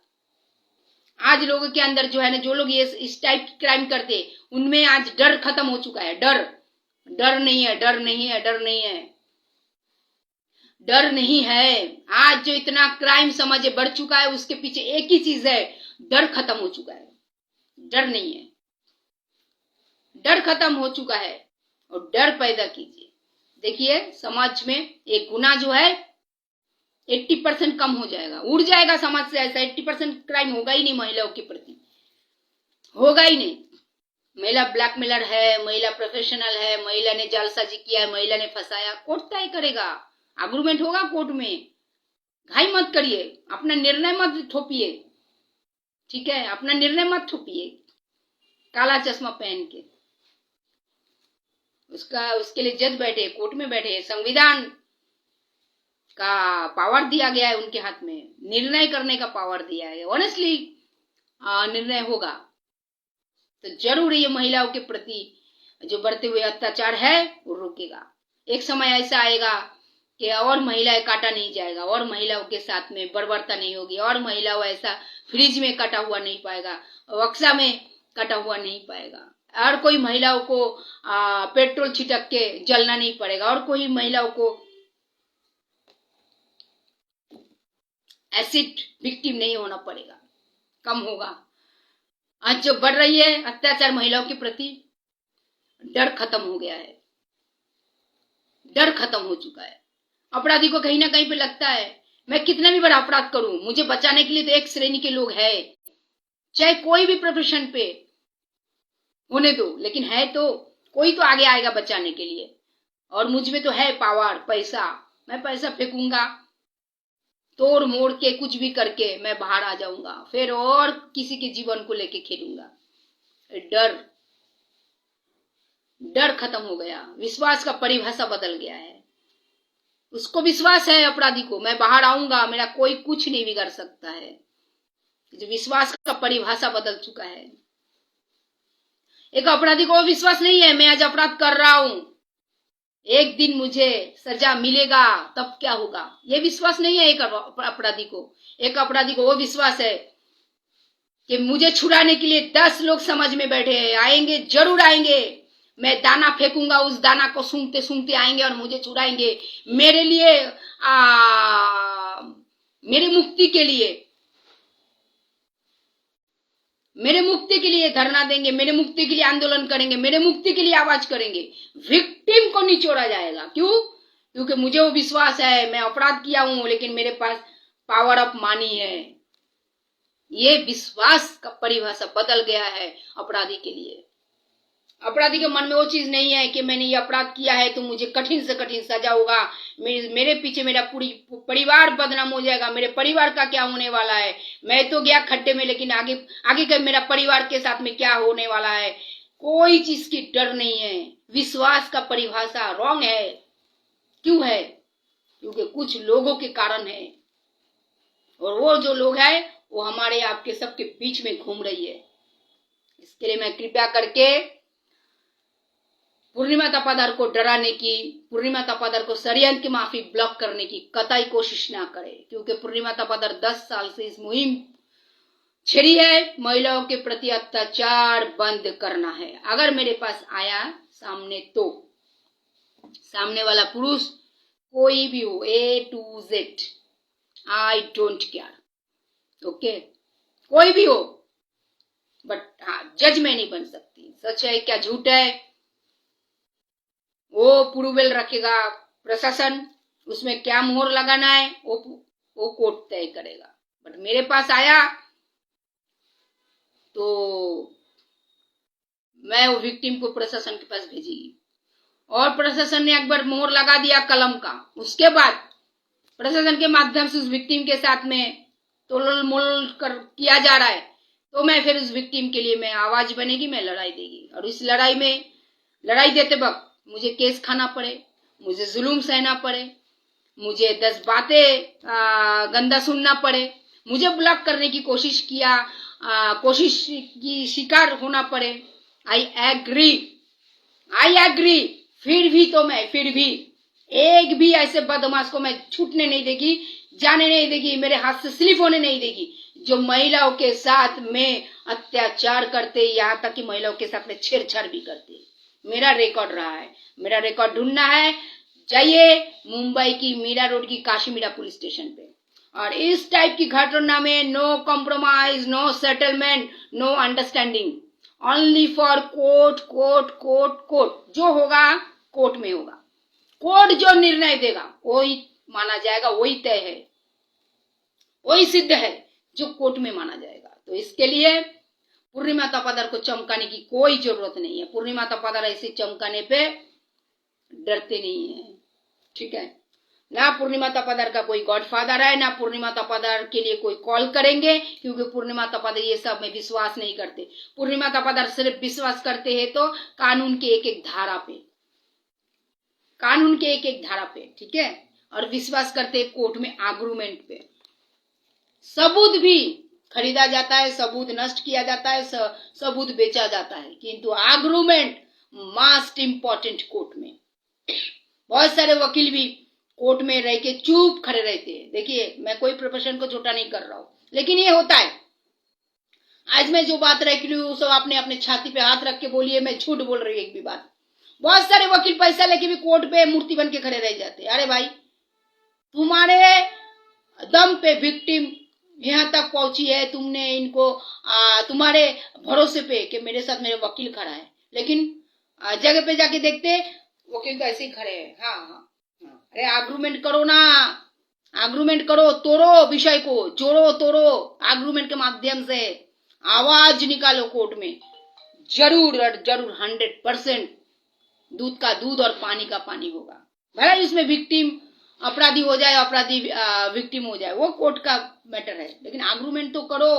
A: आज लोगों के अंदर जो है ना, जो लोग ये इस टाइप की क्राइम करते, उनमें आज डर खत्म हो चुका है। डर नहीं है, डर नहीं है, डर नहीं है, डर नहीं है। आज जो इतना क्राइम समाज बढ़ चुका है, उसके पीछे एक ही चीज है, डर खत्म हो चुका है। डर नहीं है, डर खत्म हो चुका है, और डर पैदा कीजिए। देखिए, समाज में एक गुना जो है 80% कम हो जाएगा, उड़ जाएगा समाज से। ऐसा 80% क्राइम होगा ही नहीं महिलाओं के प्रति, होगा ही नहीं। महिला ब्लैकमेलर है, महिला प्रोफेशनल है, महिला ने जालसाजी किया है, महिला ने फंसाया, कोर्ट तय करेगा, आर्गुमेंट होगा कोर्ट में। घाई मत करिए, अपना निर्णय मत थोपिए, ठीक है? अपना निर्णय मत थोपिए काला चश्मा पहन के। उसके लिए जज बैठे, कोर्ट में बैठे, संविधान का पावर दिया गया है उनके हाथ में, निर्णय करने का पावर दिया है। ऑनेस्टली निर्णय होगा तो जरूर ये महिलाओं के प्रति जो बढ़ते हुए अत्याचार है वो रुकेगा। एक समय ऐसा आएगा कि और महिलाएं काटा नहीं जाएगा, और महिलाओं के साथ में बर्बरता नहीं होगी, और महिलाओं ऐसा फ्रिज में कटा हुआ नहीं पाएगा, बक्सा में कटा हुआ नहीं पाएगा, और कोई महिलाओं को पेट्रोल छिटक के जलना नहीं पड़ेगा, और कोई महिलाओं को एसिड विक्टिम नहीं होना पड़ेगा, कम होगा। आज जो बढ़ रही है अत्याचार महिलाओं के प्रति, डर खत्म हो गया है, डर खत्म हो चुका है। अपराधी को कहीं ना कहीं पे लगता है मैं कितना भी बड़ा अपराध करूं, मुझे बचाने के लिए तो एक श्रेणी के लोग हैं, चाहे कोई भी प्रोफेशन पे होने दो, लेकिन है तो कोई तो आगे आएगा बचाने के लिए। और मुझ में तो है पावर, पैसा, मैं पैसा फेंकूंगा, तोड़ मोड़ के कुछ भी करके मैं बाहर आ जाऊंगा, फिर और किसी के जीवन को लेके खेलूंगा। डर खत्म हो गया, विश्वास का परिभाषा बदल गया है। उसको विश्वास है अपराधी को मैं बाहर आऊंगा, मेरा कोई कुछ नहीं बिगाड़ सकता है। जो विश्वास का परिभाषा बदल चुका है। एक अपराधी को विश्वास नहीं है मैं आज अपराध कर रहा हूं, एक दिन मुझे सजा मिलेगा, तब क्या होगा, ये विश्वास नहीं है एक अपराधी को। एक अपराधी को वो विश्वास है कि मुझे छुड़ाने के लिए 10 लोग समाज में बैठे हैं, आएंगे, जरूर आएंगे, मैं दाना फेंकूंगा, उस दाना को सूंघते सूंघते आएंगे और मुझे छुड़ाएंगे, मेरे लिए मेरे मुक्ति के लिए, मेरे मुक्ति के लिए धरना देंगे, मेरे मुक्ति के लिए आंदोलन करेंगे, मेरे मुक्ति के लिए आवाज करेंगे। विक्टिम को निचोड़ा जाएगा। क्यों? क्योंकि मुझे वो विश्वास है मैं अपराध किया हूं लेकिन मेरे पास पावर ऑफ मनी है। ये विश्वास का परिभाषा बदल गया है अपराधी के लिए। अपराधी के मन में वो चीज नहीं है कि मैंने ये अपराध किया है तो मुझे कठिन से कठिन सजा होगा, मेरे पीछे मेरा पूरी परिवार बदनाम हो जाएगा, मेरे परिवार का क्या होने वाला है, मैं तो गया खड्डे में लेकिन आगे का मेरा परिवार के साथ में क्या होने वाला है। कोई चीज की डर नहीं है। विश्वास का परिभाषा रॉन्ग है। क्यों है? क्योंकि कुछ लोगों के कारण है, और वो जो लोग हैं वो हमारे आपके सबके बीच में घूम रही है। इसके लिए मैं कृपया करके पूर्णिमा तपादार को डराने की, पूर्णिमा तपादार को षड्यंत्र की माफी ब्लॉक करने की कतई कोशिश ना करे, क्योंकि पूर्णिमा तपादार 10 साल से इस मुहिम छेड़ी है। महिलाओं के प्रति अत्याचार बंद करना है। अगर मेरे पास आया सामने तो सामने वाला पुरुष कोई भी हो, A to Z, I don't care, okay, कोई भी हो, बट हाँ जज मैं नहीं बन सकती। सच है क्या झूठ है वो प्रूवेल रखेगा प्रशासन, उसमें क्या मोहर लगाना है वो कोर्ट तय करेगा। बट मेरे पास आया तो मैं वो विक्टिम को प्रशासन के पास भेजेगी, और प्रशासन ने एक बार मोहर लगा दिया कलम का, उसके बाद प्रशासन के माध्यम से उस विक्टिम के साथ में तोल मोल कर किया जा रहा है, तो मैं फिर उस विक्टिम के लिए मैं आवाज बनेगी, मैं लड़ाई देगी। और इस लड़ाई देते वक्त मुझे केस खाना पड़े, मुझे जुल्म सहना पड़े, मुझे 10 बातें गंदा सुनना पड़े, मुझे ब्लॉक करने की कोशिश की शिकार होना पड़े, आई एग्री। फिर भी एक भी ऐसे बदमाश को मैं छूटने नहीं देगी, जाने नहीं देगी, मेरे हाथ से स्लिप होने नहीं देगी, जो महिलाओं के साथ में अत्याचार करते, यहाँ तक कि महिलाओं के साथ में छेड़छाड़ भी करते। मेरा रिकॉर्ड रहा है, मेरा रिकॉर्ड ढूंढना है, जाइए मुंबई की मीरा रोड की काशीमीरा पुलिस स्टेशन पे। और इस टाइप की घटना में no compromise, no settlement, no understanding, only for court. जो होगा कोर्ट में होगा, कोर्ट जो निर्णय देगा वही माना जाएगा, वही तय है, वही सिद्ध है जो कोर्ट में माना जाएगा। तो इसके लिए पूर्णिमा तपादार को चमकाने की कोई जरूरत नहीं है। पूर्णिमा तपादार ऐसे चमकाने पे डरते नहीं है, ठीक है। ना पूर्णिमा तपादार का कोई गॉडफादर है, ना पूर्णिमा तपादार के लिए कोई कॉल करेंगे, क्योंकि पूर्णिमा तपादार ये सब में विश्वास नहीं करते। पूर्णिमा तपादार सिर्फ विश्वास करते हैं तो कानून के एक धारा पे, ठीक है, और विश्वास करते हैं कोर्ट में आर्गुमेंट पे। सबूत भी खरीदा जाता है, सबूत नष्ट किया जाता है, सबूत बेचा जाता है, किंतु आर्गुमेंट मोस्ट इंपॉर्टेंट कोर्ट में। बहुत सारे वकील भी कोर्ट में रह के चुप खड़े रहते हैं। देखिए मैं कोई प्रोफेशन को छोटा नहीं कर रहा हूं, लेकिन ये होता है। आज मैं जो बात रख रही हूँ सब आपने अपने छाती पे हाथ रख के बोलिए, मैं झूठ बोल रही हूँ एक भी बात। बहुत सारे वकील पैसा लेके भी कोर्ट पे मूर्ति बन के खड़े रह जाते हैं। अरे भाई, तुम्हारे दम पे विक्टिम यहाँ तक पहुंची है, तुमने इनको तुम्हारे भरोसे पे कि मेरे साथ मेरे वकील खड़ा है, लेकिन जगह पे जाके देखते वकील तो ऐसे ही खड़े हैं। हाँ हाँ हाँ, अरे आर्गुमेंट करो ना, आर्गुमेंट करो, तोड़ो विषय को, जोड़ो तोड़ो, आर्गुमेंट के माध्यम से आवाज निकालो कोर्ट में। जरूर जरूर 100% दूध का दूध और पानी का पानी होगा। भले उसमें विक्टिम अपराधी हो जाए, अपराधी विक्टिम हो जाए, वो कोर्ट का मैटर है, लेकिन आर्गुमेंट तो करो,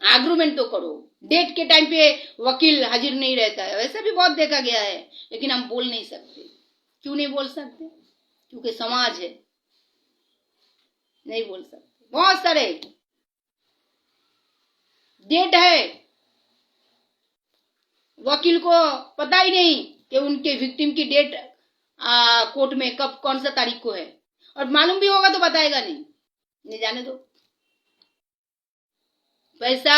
A: आर्गुमेंट तो करो। डेट के टाइम पे वकील हाजिर नहीं रहता है, वैसे भी बहुत देखा गया है, लेकिन हम बोल नहीं सकते। क्यों नहीं बोल सकते? क्योंकि समाज है, नहीं बोल सकते। बहुत सारे डेट है, वकील को पता ही नहीं कि उनके विक्टिम की डेट कोर्ट में कब कौन सा तारीख को है, और मालूम भी होगा तो बताएगा नहीं जाने दो। पैसा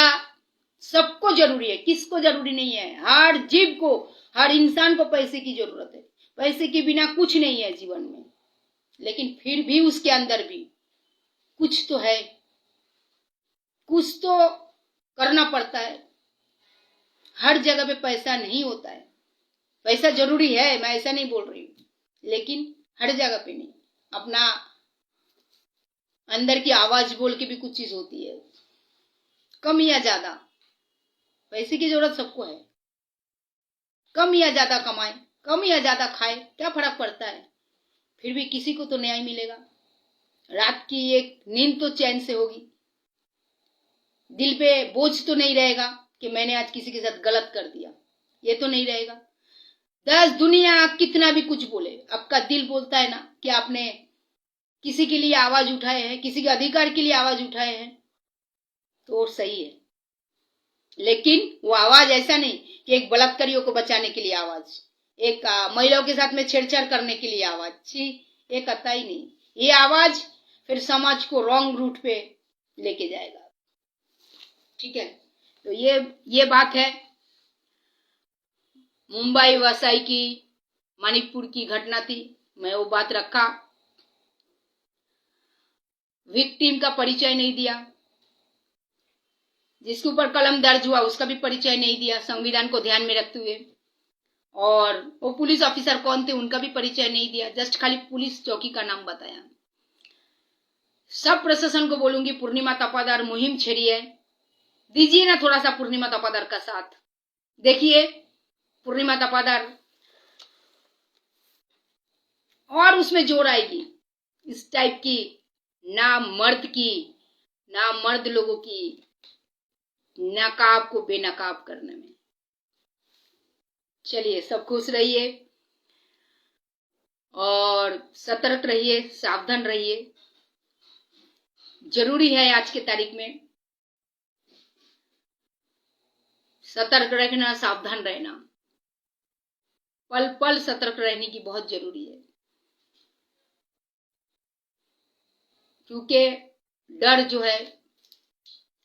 A: सबको जरूरी है, किसको जरूरी नहीं है? हर जीव को, हर इंसान को पैसे की जरूरत है। पैसे के बिना कुछ नहीं है जीवन में, लेकिन फिर भी उसके अंदर भी कुछ तो है, कुछ तो करना पड़ता है। हर जगह पे पैसा नहीं होता है। पैसा जरूरी है, मैं ऐसा नहीं बोल रही हूँ, लेकिन हर जगह पे नहीं। अपना अंदर की आवाज बोल के भी कुछ चीज होती है, कम या ज्यादा पैसे की जरूरत सबको है। कम या ज्यादा कमाए, कम या ज्यादा खाए, क्या फर्क पड़ता है? फिर भी किसी को तो न्याय मिलेगा। रात की एक नींद तो चैन से होगी, दिल पे बोझ तो नहीं रहेगा कि मैंने आज किसी के साथ गलत कर दिया, ये तो नहीं रहेगा। 10 दुनिया कितना भी कुछ बोले, आपका दिल बोलता है ना कि आपने किसी के लिए आवाज उठाए हैं, किसी के अधिकार के लिए आवाज उठाए हैं, तो सही है। लेकिन वो आवाज ऐसा नहीं कि एक बलात्कारियों को बचाने के लिए आवाज, एक महिलाओं के साथ में छेड़छाड़ करने के लिए आवाज, छी, ये कतई नहीं। ये आवाज फिर समाज को रॉन्ग रूट पे लेके जाएगा। ठीक है, तो ये बात है मुंबई वसाई की, मणिपुर की घटना थी, मैं वो बात रखा। विक्टिम का परिचय नहीं दिया, जिसके ऊपर कलम दर्ज हुआ उसका भी परिचय नहीं दिया संविधान को ध्यान में रखते हुए, और वो पुलिस ऑफिसर कौन थे उनका भी परिचय नहीं दिया, जस्ट खाली पुलिस चौकी का नाम बताया। सब प्रशासन को बोलूंगी, पूर्णिमा तपादार मुहिम छेड़िए, दीजिए ना थोड़ा सा पूर्णिमा तपादार का साथ। देखिए पूर्णिमा तपादार और उसमें जोर आएगी इस टाइप की ना मर्द की, ना मर्द लोगों की नकाब को बेनकाब करने में। चलिए, सब खुश रहिए और सतर्क रहिए, सावधान रहिए। जरूरी है आज के तारीख में सतर्क रहना, सावधान रहना, पल पल सतर्क रहने की बहुत जरूरी है, क्योंकि डर जो है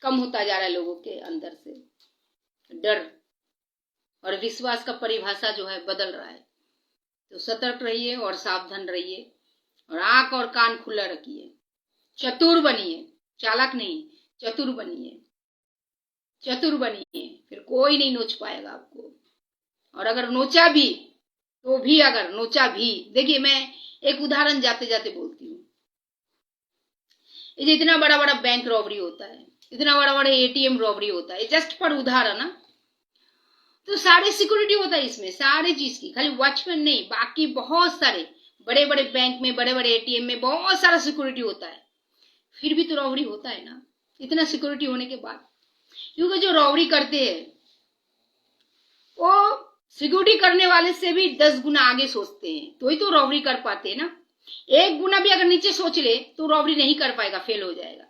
A: कम होता जा रहा है लोगों के अंदर से। डर और विश्वास का परिभाषा जो है बदल रहा है। तो सतर्क रहिए और सावधान रहिए, और आंख और कान खुला रखिए। चतुर बनिए, चालाक नहीं, चतुर बनिए, चतुर बनिए, फिर कोई नहीं नोच पाएगा आपको। और अगर नोचा भी तो भी, अगर नोचा भी, देखिए मैं एक उदाहरण जाते जाते बोलती हूँ। ये इतना बड़ा बड़ा बैंक रॉबरी होता है, इतना बड़ा बड़ा एटीएम रॉबरी होता है, जस्ट पर उदाहरण ना, तो सारे सिक्योरिटी होता है इसमें, सारी चीज की, खाली वॉचमैन नहीं, बाकी बहुत सारे बड़े बड़े बैंक में, बड़े बड़े एटीएम में बहुत सारा सिक्योरिटी होता है, फिर भी तो रॉबरी होता है ना, इतना सिक्योरिटी होने के बाद। क्योंकि जो रॉबरी करते हैं वो सिक्योरिटी करने वाले से भी 10 गुना आगे सोचते हैं, तो ही तो रॉबरी कर पाते हैं ना। 1 गुना भी अगर नीचे सोच ले तो रॉबरी नहीं कर पाएगा, फेल हो जाएगा।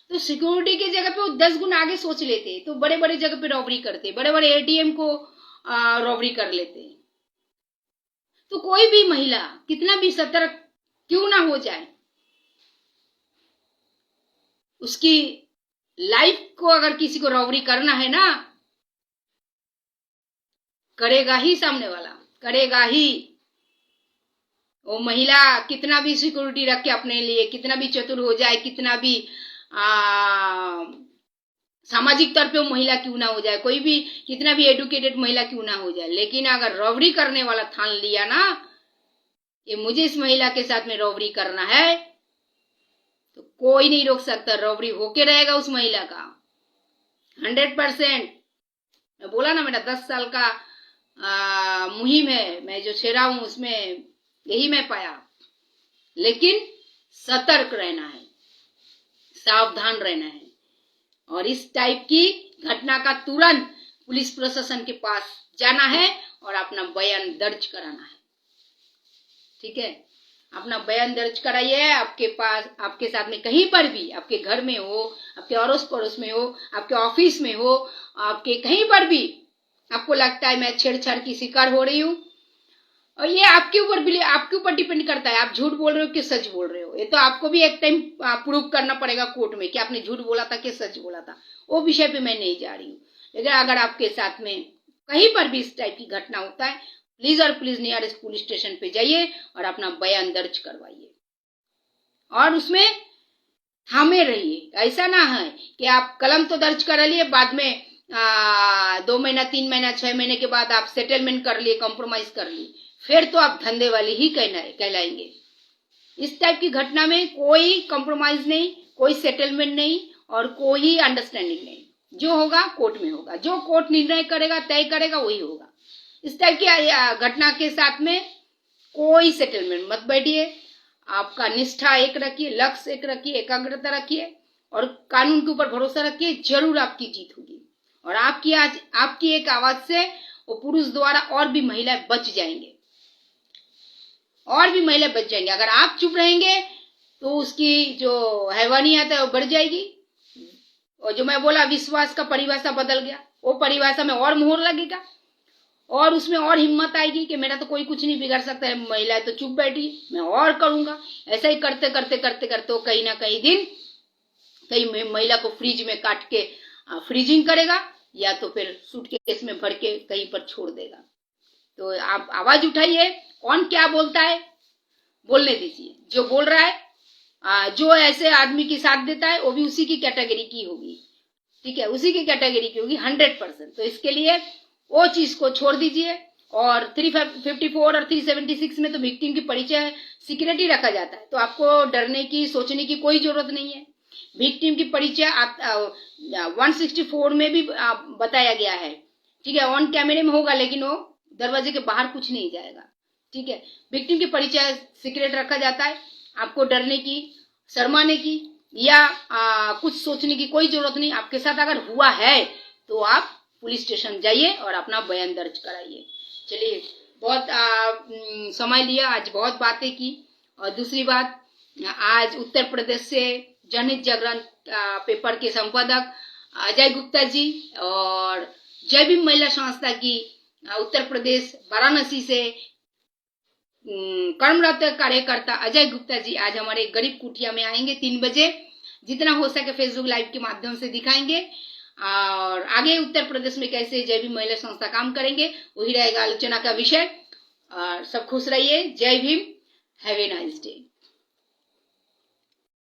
A: तो सिक्योरिटी की जगह पे वो 10 गुना आगे सोच लेते, तो बड़े बड़े जगह पे रॉबरी करते, बड़े बड़े एटीएम को रॉबरी कर लेते। तो कोई भी महिला कितना भी सतर्क क्यों ना हो जाए, उसकी लाइफ को अगर किसी को रॉबरी करना है ना, करेगा ही सामने वाला, करेगा ही। वो महिला कितना भी सिक्योरिटी रखे अपने लिए, कितना भी चतुर हो जाए, कितना भी सामाजिक तौर पे वो महिला क्यों ना हो जाए, कोई भी कितना भी एडुकेटेड महिला क्यों ना हो जाए, लेकिन अगर रॉबरी करने वाला ठान लिया ना कि मुझे इस महिला के साथ में रॉबरी करना है, तो कोई नहीं रोक सकता, रॉबरी होके रहेगा उस महिला का 100%। मैं बोला ना, मेरा 10 साल का मुहिम है, मैं जो छेड़ा हूं उसमें यही मैं पाया। लेकिन सतर्क रहना है, सावधान रहना है, और इस टाइप की घटना का तुरंत पुलिस प्रशासन के पास जाना है और अपना बयान दर्ज कराना है। ठीक है, अपना बयान दर्ज कराइए। आपके पास, आपके साथ में कहीं पर भी, आपके घर में हो, आपके अड़ोस पड़ोस में हो, आपके ऑफिस में हो, आपके कहीं पर भी आपको लगता है मैं छेड़छाड़ की शिकार हो रही हूँ, और ये आपके ऊपर डिपेंड करता है, आप झूठ बोल रहे हो कि सच बोल रहे हो। ये तो आपको भी एक टाइम प्रूव करना पड़ेगा कोर्ट में कि आपने झूठ बोला था कि सच बोला था। वो विषय पे मैं नहीं जा रही हूँ, लेकिन अगर आपके साथ में कहीं पर भी इस टाइप की घटना होता है, प्लीज और प्लीज नियरेस्ट पुलिस स्टेशन पे जाइए और अपना बयान दर्ज करवाइए, और उसमें थामे रहिए। ऐसा ना है कि आप कलम तो दर्ज करा लिए, बाद में 2 महीना 3 महीना 6 महीने के बाद आप सेटलमेंट कर लिए, कॉम्प्रोमाइज कर लिए, फिर तो आप धंधे वाले ही कहलाएंगे। इस टाइप की घटना में कोई कॉम्प्रोमाइज नहीं, कोई सेटलमेंट नहीं और कोई अंडरस्टैंडिंग नहीं। जो होगा कोर्ट में होगा, जो कोर्ट निर्णय करेगा, तय करेगा, वही होगा। इस टाइप की घटना के साथ में कोई सेटलमेंट मत बैठिए। आपका निष्ठा एक रखिए, लक्ष्य एक रखिए, एकाग्रता रखिए और कानून के ऊपर भरोसा रखिए, जरूर आपकी जीत होगी। और आपकी एक आवाज से वो पुरुष द्वारा और भी महिलाएं बच जाएंगे, और भी महिलाएं बच जाएंगे। अगर आप चुप रहेंगे तो उसकी जो हैवानियत है वो बढ़ जाएगी। और जो मैं बोला विश्वास का परिभाषा बदल गया, वो परिभाषा में और मोहर लगेगा और उसमें और हिम्मत आएगी कि मेरा तो कोई कुछ नहीं बिगाड़ सकता है, महिलाएं तो चुप बैठी, मैं और करूंगा। ऐसा ही करते करते करते करते वो कहीं ना कहीं दिन कहीं महिला को फ्रिज में काट के फ्रीजिंग करेगा, या तो फिर सूटकेस में भर के कहीं पर छोड़ देगा। तो आप आवाज उठाइए, कौन क्या बोलता है बोलने दीजिए। जो बोल रहा है, जो ऐसे आदमी की साथ देता है, वो भी उसी की कैटेगरी की होगी। ठीक है, उसी की कैटेगरी की होगी 100%। तो इसके लिए वो चीज को छोड़ दीजिए। और 354 और 376 में तो विक्टिम की परिचय सीक्रेट ही रखा जाता है, तो आपको डरने की, सोचने की कोई जरूरत नहीं है। विक्टिम की परिचय 164 में भी बताया गया है। ठीक है, ऑन कैमरे में होगा, लेकिन वो दरवाजे के बाहर कुछ नहीं जाएगा। ठीक है, विक्टिम की परिचय सीक्रेट रखा जाता है। आपको डरने की, शर्माने की या कुछ सोचने की कोई जरूरत नहीं। आपके साथ अगर हुआ है तो आप पुलिस स्टेशन जाइए और अपना बयान दर्ज कराइए। चलिए, बहुत समय लिया, आज बहुत बातें की। और दूसरी बात, आज उत्तर प्रदेश से जनहित जागरण पेपर के संपादक अजय गुप्ता जी और जय भीम महिला संस्था की उत्तर प्रदेश वाराणसी से कर्मरत कार्यकर्ता अजय गुप्ता जी आज हमारे गरीब कुटिया में आएंगे 3 बजे। जितना हो सके फेसबुक लाइव के माध्यम से दिखाएंगे, और आगे उत्तर प्रदेश में कैसे जय भीम महिला संस्था काम करेंगे वही रहेगा आलोचना का विषय। और सब खुश रहिए। जय Bhim, have a nice day.